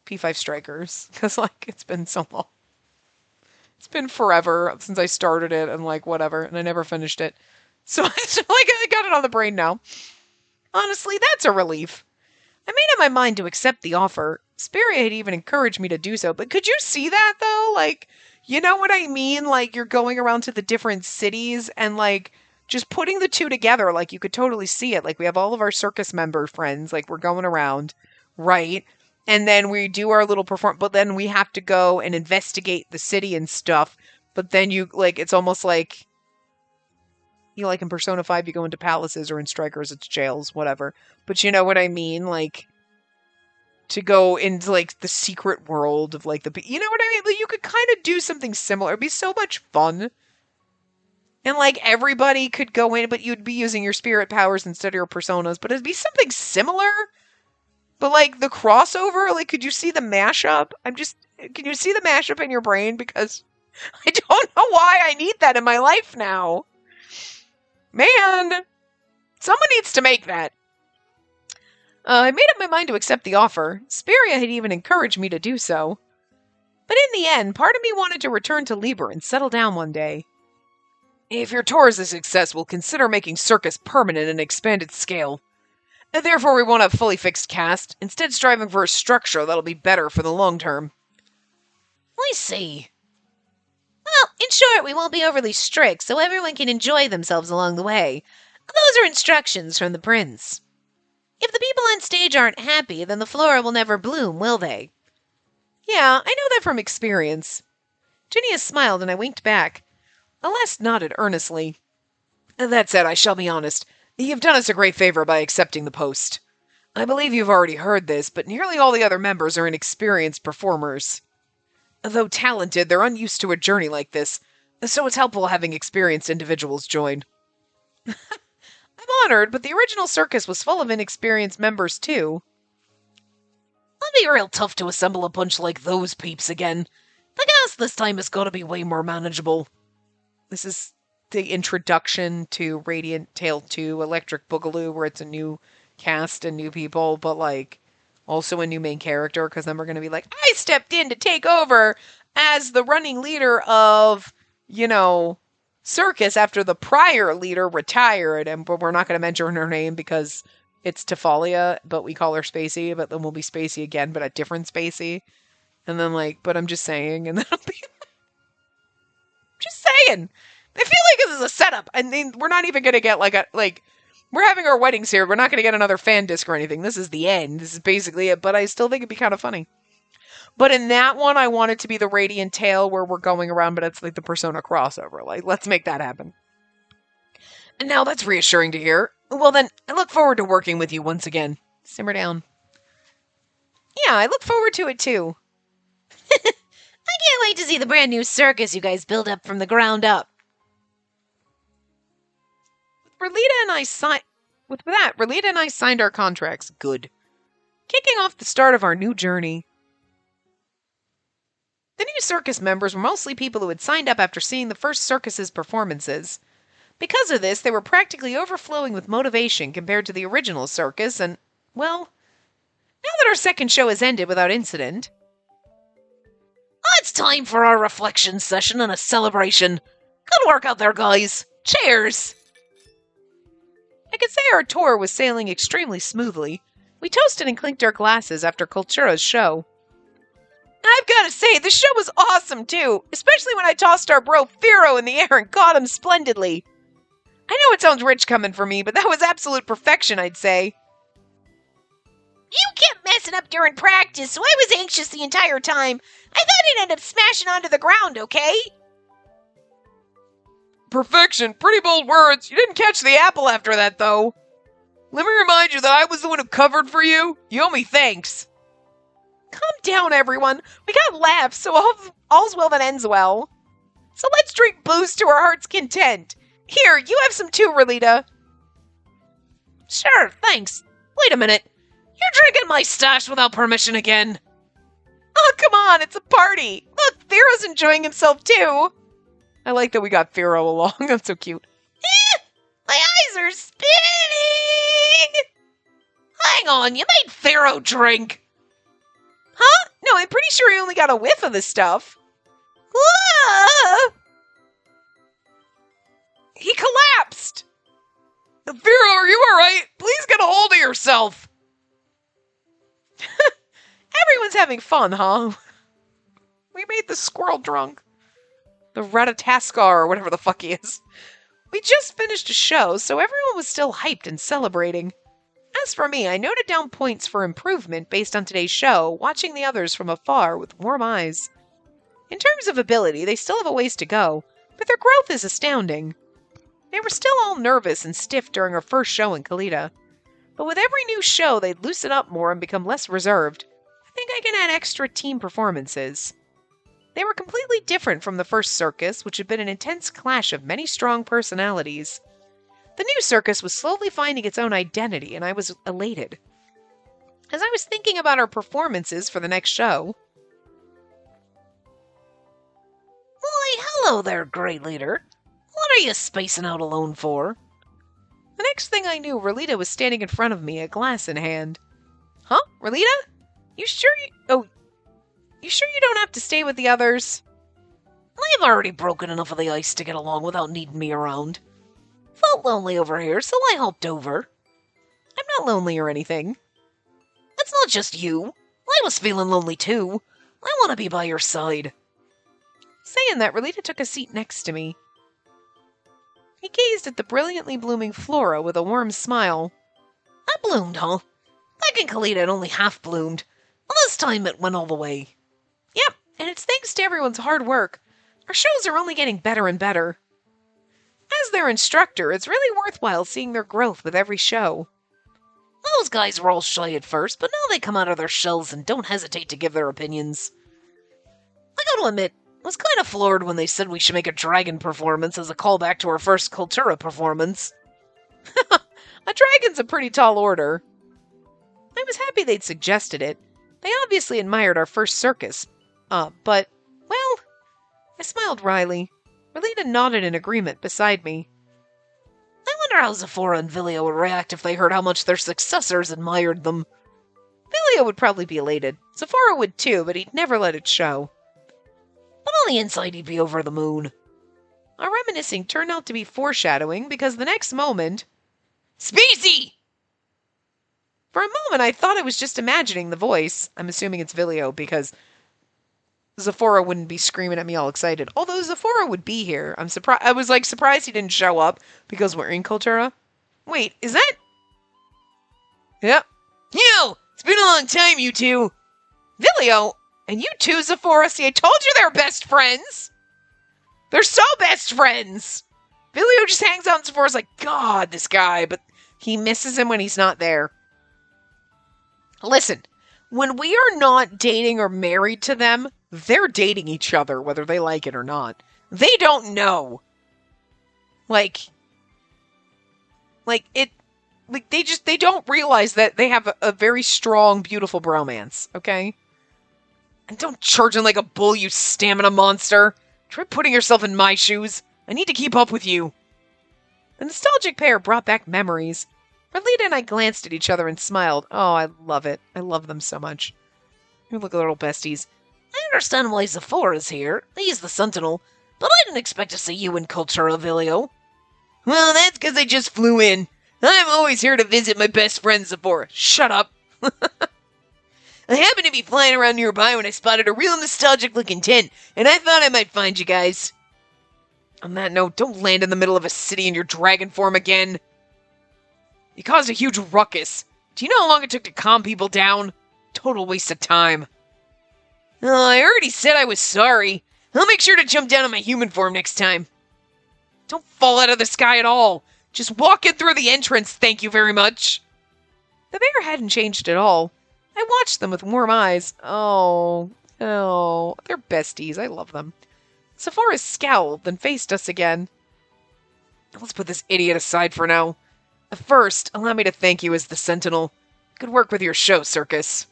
Speaker 1: P5 Strikers, because, like, it's been so long. It's been forever since I started it, and, like, whatever, and I never finished it. So, I got it on the brain now. Honestly, that's a relief. I made up my mind to accept the offer. Spiria had even encouraged me to do so, but could you see that, though? Like, you know what I mean? Like, you're going around to the different cities, and, like, just putting the two together, like, you could totally see it. Like, we have all of our circus member friends, like, we're going around, right? And then we do our little but then we have to go and investigate the city and stuff. But then it's almost like, like in Persona 5, you go into palaces, or in Strikers, it's jails, whatever. But you know what I mean? Like, to go into, like, the secret world of, like, you know what I mean? Like, you could kind of do something similar. It'd be so much fun. And, like, everybody could go in, but you'd be using your spirit powers instead of your personas. But it'd be something similar. But, like, the crossover, like, could you see the mashup? Can you see the mashup in your brain? Because I don't know why I need that in my life now. Man, someone needs to make that. I made up my mind to accept the offer. Spiria had even encouraged me to do so. But in the end, part of me wanted to return to Liber and settle down one day.
Speaker 2: If your tour is a success, we'll consider making circus permanent and expanded scale. Therefore, we won't have fully fixed cast, instead striving for a structure that'll be better for the long term.
Speaker 1: I see. Well, in short, we won't be overly strict, so everyone can enjoy themselves along the way. Those are instructions from the prince. If the people on stage aren't happy, then the flora will never bloom, will they? Yeah, I know that from experience. Ginnia smiled and I winked back. Aleste nodded earnestly.
Speaker 2: That said, I shall be honest. You've done us a great favor by accepting the post. I believe you've already heard this, but nearly all the other members are inexperienced performers. Though talented, they're unused to a journey like this, so it's helpful having experienced individuals join.
Speaker 1: I'm honored, but the original circus was full of inexperienced members, too.
Speaker 2: It'll be real tough to assemble a bunch like those peeps again. The cast this time has got to be way more manageable.
Speaker 1: This is the introduction to Radiant Tale 2 Electric Boogaloo, where it's a new cast and new people, but, like, also a new main character, because then we're going to be like, I stepped in to take over as the running leader of, circus after the prior leader retired, but we're not going to mention her name because it's Tifalia, but we call her Spacey, but then we'll be Spacey again, but a different Spacey. And then, but I'm just saying, and then I'll be just saying. I feel like this is a setup, and then we're not even gonna get we're having our weddings here. We're not gonna get another fan disc or anything. This is the end. This is basically it. But I still think it'd be kind of funny. But in that one, I want it to be the Radiant Tale where we're going around, but it's like the Persona crossover. Like, let's make that happen. And now that's reassuring to hear. Well, then, I look forward to working with you once again. Simmer down. Yeah, I look forward to it too.
Speaker 2: I can't wait to see the brand new circus you guys build up from the ground up.
Speaker 1: With that, Relita and I signed our contracts. Good. Kicking off the start of our new journey. The new circus members were mostly people who had signed up after seeing the first circus's performances. Because of this, they were practically overflowing with motivation compared to the original circus, and, well, now that our second show has ended without incident...
Speaker 2: It's time for our reflection session and a celebration. Good work out there, guys. Cheers!
Speaker 1: I could say our tour was sailing extremely smoothly. We toasted and clinked our glasses after Cultura's show. I've got to say, the show was awesome, too, especially when I tossed our bro Firo in the air and caught him splendidly. I know it sounds rich coming from me, but that was absolute perfection, I'd say.
Speaker 2: You kept messing up during practice, so I was anxious the entire time. I thought I'd end up smashing onto the ground, okay?
Speaker 1: Perfection, pretty bold words. You didn't catch the apple after that, though. Let me remind you that I was the one who covered for you. You owe me thanks. Calm down, everyone. We got laughs, so all's well that ends well. So let's drink booze to our heart's content. Here, you have some too, Relita.
Speaker 2: Sure, thanks. Wait a minute. You're drinking my stash without permission again.
Speaker 1: Oh, come on, it's a party. Look, Firo's enjoying himself too. I like that we got Firo along. That's so cute.
Speaker 2: My eyes are spinning. Hang on, you made Firo drink.
Speaker 1: Huh? No, I'm pretty sure he only got a whiff of the stuff. He collapsed. Firo, are you alright? Please get a hold of yourself. Everyone's having fun, huh? We made the squirrel drunk. The Ratataskar, or whatever the fuck he is. We just finished a show, so everyone was still hyped and celebrating. As for me, I noted down points for improvement based on today's show, watching the others from afar with warm eyes. In terms of ability, they still have a ways to go, but their growth is astounding. They were still all nervous and stiff during our first show in Kalita, but with every new show they'd loosen up more and become less reserved. I think I can add extra team performances. They were completely different from the first circus, which had been an intense clash of many strong personalities. The new circus was slowly finding its own identity, and I was elated. As I was thinking about our performances for the next show...
Speaker 2: Why, hello there, great leader. What are you spacing out alone for?
Speaker 1: The next thing I knew, Relita was standing in front of me, a glass in hand. Huh? Relita? You sure you don't have to stay with the others?
Speaker 2: I've already broken enough of the ice to get along without needing me around. Felt lonely over here, so I hopped over.
Speaker 1: I'm not lonely or anything.
Speaker 2: It's not just you. I was feeling lonely too. I want to be by your side.
Speaker 1: Saying that, Relita took a seat next to me. He gazed at the brilliantly blooming Flora with a warm smile.
Speaker 2: I bloomed, huh? Back in Kalita it only half bloomed. Well, this time it went all the way.
Speaker 1: Yep, and it's thanks to everyone's hard work. Our shows are only getting better and better. As their instructor, it's really worthwhile seeing their growth with every show.
Speaker 2: Those guys were all shy at first, but now they come out of their shells and don't hesitate to give their opinions. I gotta admit, I was kind of floored when they said we should make a dragon performance as a callback to our first Cultura performance.
Speaker 1: A dragon's a pretty tall order. I was happy they'd suggested it. They obviously admired our first circus. But, well... I smiled wryly. Relita nodded in agreement beside me.
Speaker 2: I wonder how Zephora and Vilio would react if they heard how much their successors admired them.
Speaker 1: Vilio would probably be elated. Zephora would too, but he'd never let it show.
Speaker 2: But on the inside, he'd be over the moon.
Speaker 1: Our reminiscing turned out to be foreshadowing, because the next moment... Species! For a moment, I thought I was just imagining the voice. I'm assuming it's Vilio, because... Zephora wouldn't be screaming at me all excited. Although Zephora would be here. I'm surprised. I was like surprised he didn't show up because we're in Kultura. Wait, is that? Yep. You! It's been a long time, you two. Vilio, and you too, Zephora. See, I told you they're best friends. They're so best friends. Vilio just hangs out and Zephora's like, God, this guy. But he misses him when he's not there. Listen, when we are not dating or married to them, they're dating each other, whether they like it or not. They don't know. Like they don't realize that they have a very strong, beautiful bromance, okay? And don't charge in like a bull, you stamina monster. Try putting yourself in my shoes. I need to keep up with you. The nostalgic pair brought back memories. Merlita and I glanced at each other and smiled. Oh, I love it. I love them so much. You look little besties.
Speaker 2: I understand why Zephora's here. He's the Sentinel. But I didn't expect to see you in Cultura, Vilio.
Speaker 1: Well, that's because I just flew in. I'm always here to visit my best friend, Zephora. Shut up. I happened to be flying around nearby when I spotted a real nostalgic-looking tent, and I thought I might find you guys. On that note, don't land in the middle of a city in your dragon form again. You caused a huge ruckus. Do you know how long it took to calm people down? Total waste of time. Oh, I already said I was sorry. I'll make sure to jump down in my human form next time. Don't fall out of the sky at all. Just walk in through the entrance, thank you very much. The bear hadn't changed at all. I watched them with warm eyes. Oh, they're besties. I love them. Zephora scowled, then faced us again. Let's put this idiot aside for now. First, allow me to thank you as the Sentinel. Good work with your show, Circus.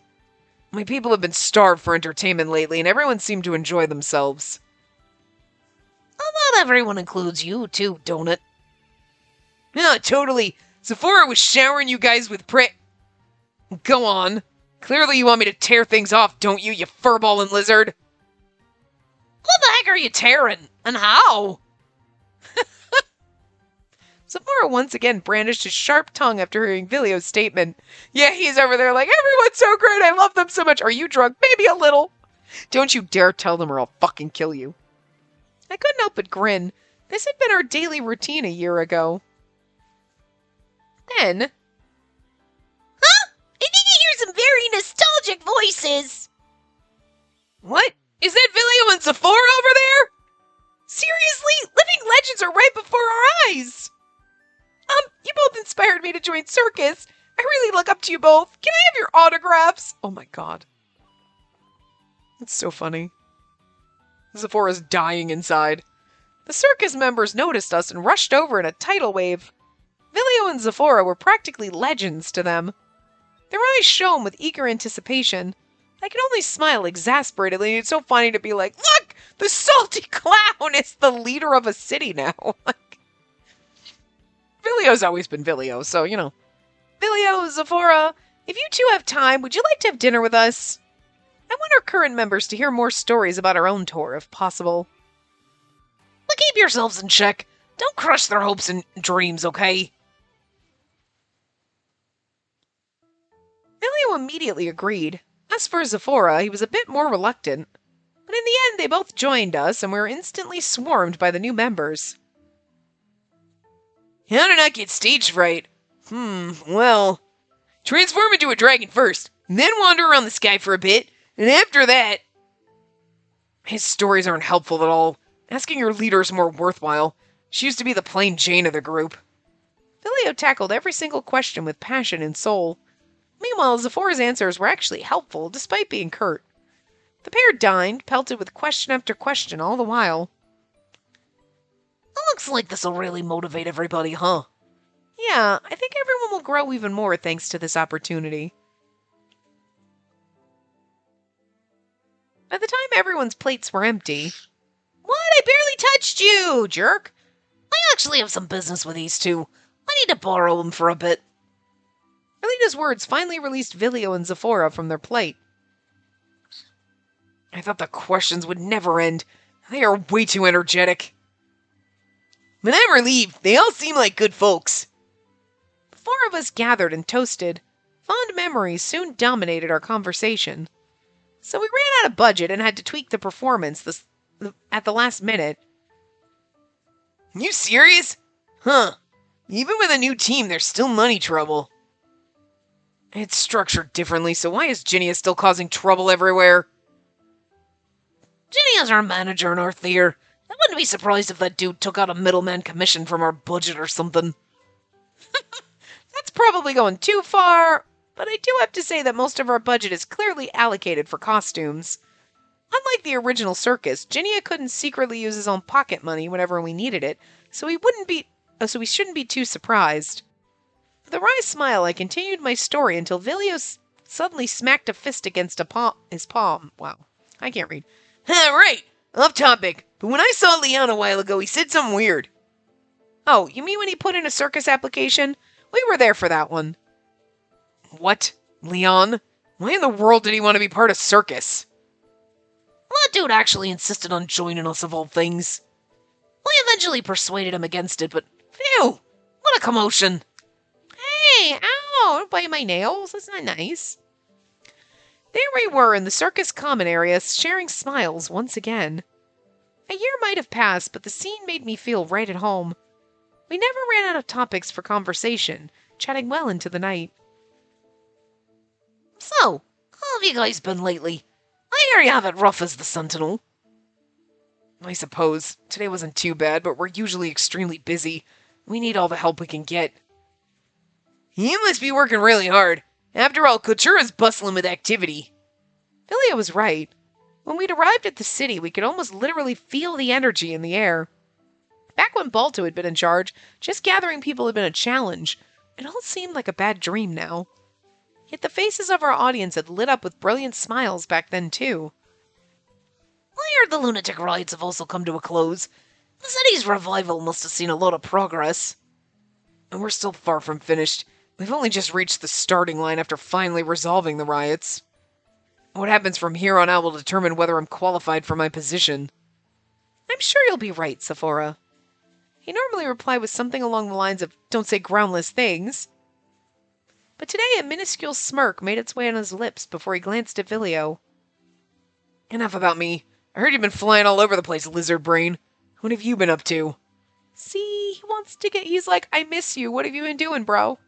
Speaker 1: My people have been starved for entertainment lately, and everyone seemed to enjoy themselves.
Speaker 2: Well, not everyone includes you, too, don't it?
Speaker 1: Yeah, totally. Zephora was showering you guys with Go on. Clearly you want me to tear things off, don't you furball and lizard?
Speaker 2: What the heck are you tearing? And how?
Speaker 1: Zephora once again brandished his sharp tongue after hearing Vilio's statement. Yeah, he's over there like, everyone's so great, I love them so much. Are you drunk? Maybe a little. Don't you dare tell them or I'll fucking kill you. I couldn't help but grin. This had been our daily routine a year ago. Then...
Speaker 2: Huh? I think I hear some very nostalgic voices.
Speaker 1: What? Is that Vilio and Zephora over there? Seriously? Living legends are right before our eyes. You both inspired me to join Circus. I really look up to you both. Can I have your autographs? Oh my god. That's so funny. Zephora's dying inside. The circus members noticed us and rushed over in a tidal wave. Vilio and Zephora were practically legends to them. Their eyes shone with eager anticipation. I could only smile exasperatedly. It's so funny to be like, look, the salty clown is the leader of a city now. Vilio's always been Vilio, so, you know. Vilio, Zephora, if you two have time, would you like to have dinner with us? I want our current members to hear more stories about our own tour, if possible.
Speaker 2: But keep yourselves in check. Don't crush their hopes and dreams, okay?
Speaker 1: Vilio immediately agreed. As for Zephora, he was a bit more reluctant. But in the end, they both joined us, and we were instantly swarmed by the new members. How did I not get stage fright? Well... Transform into a dragon first, and then wander around the sky for a bit, and after that... His stories aren't helpful at all. Asking your leader is more worthwhile. She used to be the plain Jane of the group. Vilio tackled every single question with passion and soul. Meanwhile, Zephora's answers were actually helpful, despite being curt. The pair dined, pelted with question after question all the while.
Speaker 2: Looks like this'll really motivate everybody, huh?
Speaker 1: Yeah, I think everyone will grow even more thanks to this opportunity. By the time everyone's plates were empty... What? I barely touched you, jerk!
Speaker 2: I actually have some business with these two. I need to borrow them for a bit.
Speaker 1: Alita's words finally released Vilio and Zephora from their plate. I thought the questions would never end. They are way too energetic. But I'm relieved. They all seem like good folks. The four of us gathered and toasted. Fond memories soon dominated our conversation. So we ran out of budget and had to tweak the performance at the last minute.
Speaker 2: You serious? Huh. Even with a new team, there's still money trouble. It's structured differently, so why is Ginny still causing trouble everywhere? Ginny is our manager in our theater. I wouldn't be surprised if that dude took out a middleman commission from our budget or something.
Speaker 1: That's probably going too far, but I do have to say that most of our budget is clearly allocated for costumes. Unlike the original circus, Ginny couldn't secretly use his own pocket money whenever we needed it, so we shouldn't be too surprised. With a wry smile, I continued my story until Villios suddenly smacked a fist against his palm. Wow, I can't read.
Speaker 2: Right, off topic, but when I saw Leon a while ago, he said something weird.
Speaker 1: Oh, you mean when he put in a circus application? We were there for that one.
Speaker 2: What? Leon? Why in the world did he want to be part of circus? Well, that dude actually insisted on joining us of all things. We eventually persuaded him against it, but phew, what a commotion.
Speaker 1: Hey, ow, don't bite my nails, that's not nice. There we were in the circus common area, sharing smiles once again. A year might have passed, but the scene made me feel right at home. We never ran out of topics for conversation, chatting well into the night.
Speaker 2: So, how have you guys been lately? I hear you have it rough as the Sentinel.
Speaker 1: I suppose. Today wasn't too bad, but we're usually extremely busy. We need all the help we can get.
Speaker 2: You must be working really hard. After all, Kultura's bustling with activity.
Speaker 1: Villia was right. When we'd arrived at the city, we could almost literally feel the energy in the air. Back when Balto had been in charge, just gathering people had been a challenge. It all seemed like a bad dream now. Yet the faces of our audience had lit up with brilliant smiles back then, too.
Speaker 2: I heard the lunatic riots have also come to a close. The city's revival must have seen a lot of progress.
Speaker 1: And we're still far from finished. We've only just reached the starting line after finally resolving the riots. What happens from here on out will determine whether I'm qualified for my position. I'm sure you'll be right, Sephora. He normally replied with something along the lines of, don't say groundless things. But today a minuscule smirk made its way on his lips before he glanced at Villio.
Speaker 2: Enough about me. I heard you've been flying all over the place, lizard brain. What have you been up to?
Speaker 1: See, he wants to get, he's like, I miss you. What have you been doing, bro?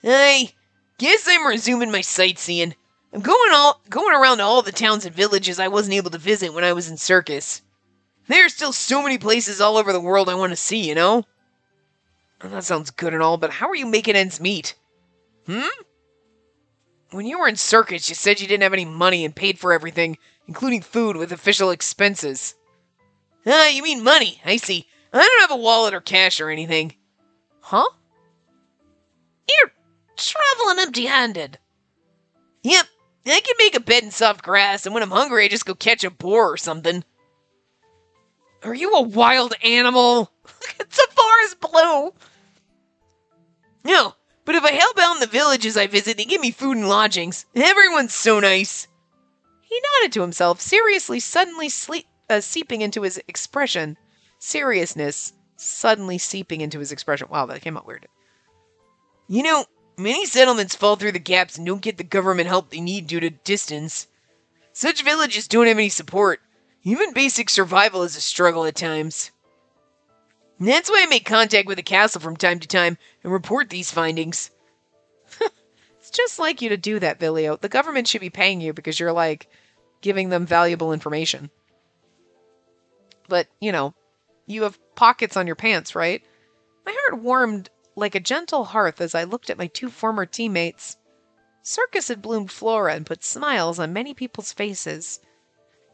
Speaker 2: I guess I'm resuming my sightseeing. I'm going around to all the towns and villages I wasn't able to visit when I was in circus. There are still so many places all over the world I want to see, you know?
Speaker 1: Well, that sounds good and all, but how are you making ends meet? When you were in circus, you said you didn't have any money and paid for everything, including food with official expenses.
Speaker 2: Ah, you mean money, I see. I don't have a wallet or cash or anything.
Speaker 1: Huh?
Speaker 2: You're traveling empty-handed. Yep, I can make a bed in soft grass, and when I'm hungry, I just go catch a boar or something.
Speaker 1: Are you a wild animal? Sephora blue.
Speaker 2: No, but if I help out in the villages I visit, they give me food and lodgings. Everyone's so nice.
Speaker 1: He nodded to himself, suddenly seeping into his expression. Seriousness suddenly seeping into his expression. Wow, that came out weird.
Speaker 2: You know, many settlements fall through the gaps and don't get the government help they need due to distance. Such villages don't have any support. Even basic survival is a struggle at times. And that's why I make contact with the castle from time to time and report these findings.
Speaker 1: It's just like you to do that, Villio. The government should be paying you because you're, like, giving them valuable information. But, you know, you have pockets on your pants, right? My heart warmed like a gentle hearth as I looked at my two former teammates. Circus had bloomed flora and put smiles on many people's faces.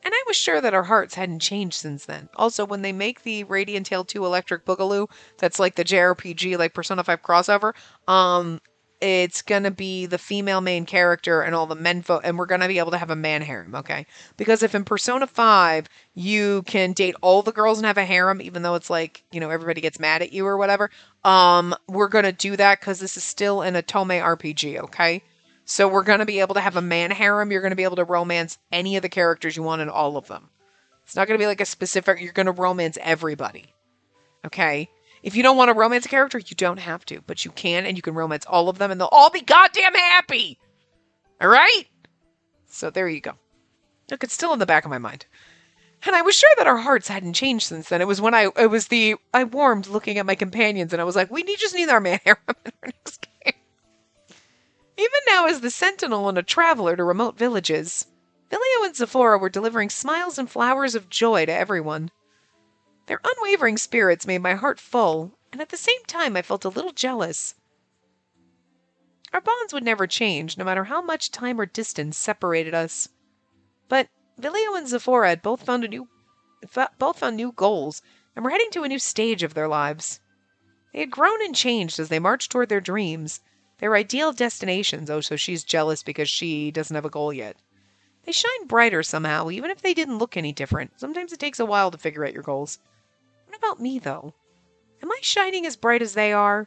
Speaker 1: And I was sure that our hearts hadn't changed since then. Also, when they make the Radiant Tail 2 Electric Boogaloo, that's like the JRPG, like Persona 5 crossover, it's gonna be the female main character and all the men and we're gonna be able to have a man harem, okay? Because if in Persona 5 you can date all the girls and have a harem, even though it's like, you know, everybody gets mad at you or whatever, we're gonna do that because this is still an Otome RPG, okay? So we're going to be able to have a man harem. You're going to be able to romance any of the characters you want in all of them. It's not going to be like a specific, you're going to romance everybody. Okay? If you don't want to romance a character, you don't have to. But you can, and you can romance all of them, and they'll all be goddamn happy! Alright? So there you go. Look, it's still in the back of my mind. And I was sure that our hearts hadn't changed since then. It was when I warmed looking at my companions, and I was like, we just need our man harem in our next game. Even now, as the sentinel and a traveler to remote villages, Vilio and Zephora were delivering smiles and flowers of joy to everyone. Their unwavering spirits made my heart full, and at the same time I felt a little jealous. Our bonds would never change, no matter how much time or distance separated us. But Vilio and Zephora had both found new goals, and were heading to a new stage of their lives. They had grown and changed as they marched toward their dreams, their ideal destinations. Oh, so she's jealous because she doesn't have a goal yet. They shine brighter somehow, even if they didn't look any different. Sometimes it takes a while to figure out your goals. What about me, though? Am I shining as bright as they are?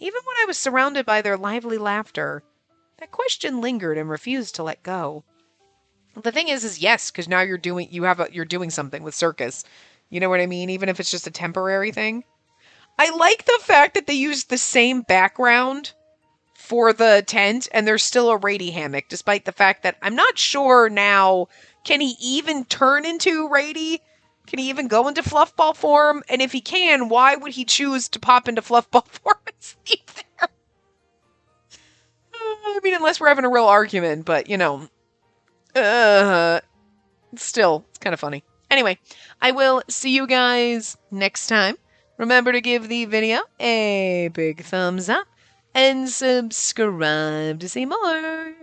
Speaker 1: Even when I was surrounded by their lively laughter, that question lingered and refused to let go. The thing is yes, because now you're doing something with circus. You know what I mean? Even if it's just a temporary thing. I like the fact that they used the same background for the tent, and there's still a Rady hammock, despite the fact that I'm not sure now, can he even turn into Rady? Can he even go into Fluffball form? And if he can, why would he choose to pop into Fluffball form and sleep there? I mean, unless we're having a real argument, but, still, it's kind of funny. Anyway, I will see you guys next time. Remember to give the video a big thumbs up and subscribe to see more.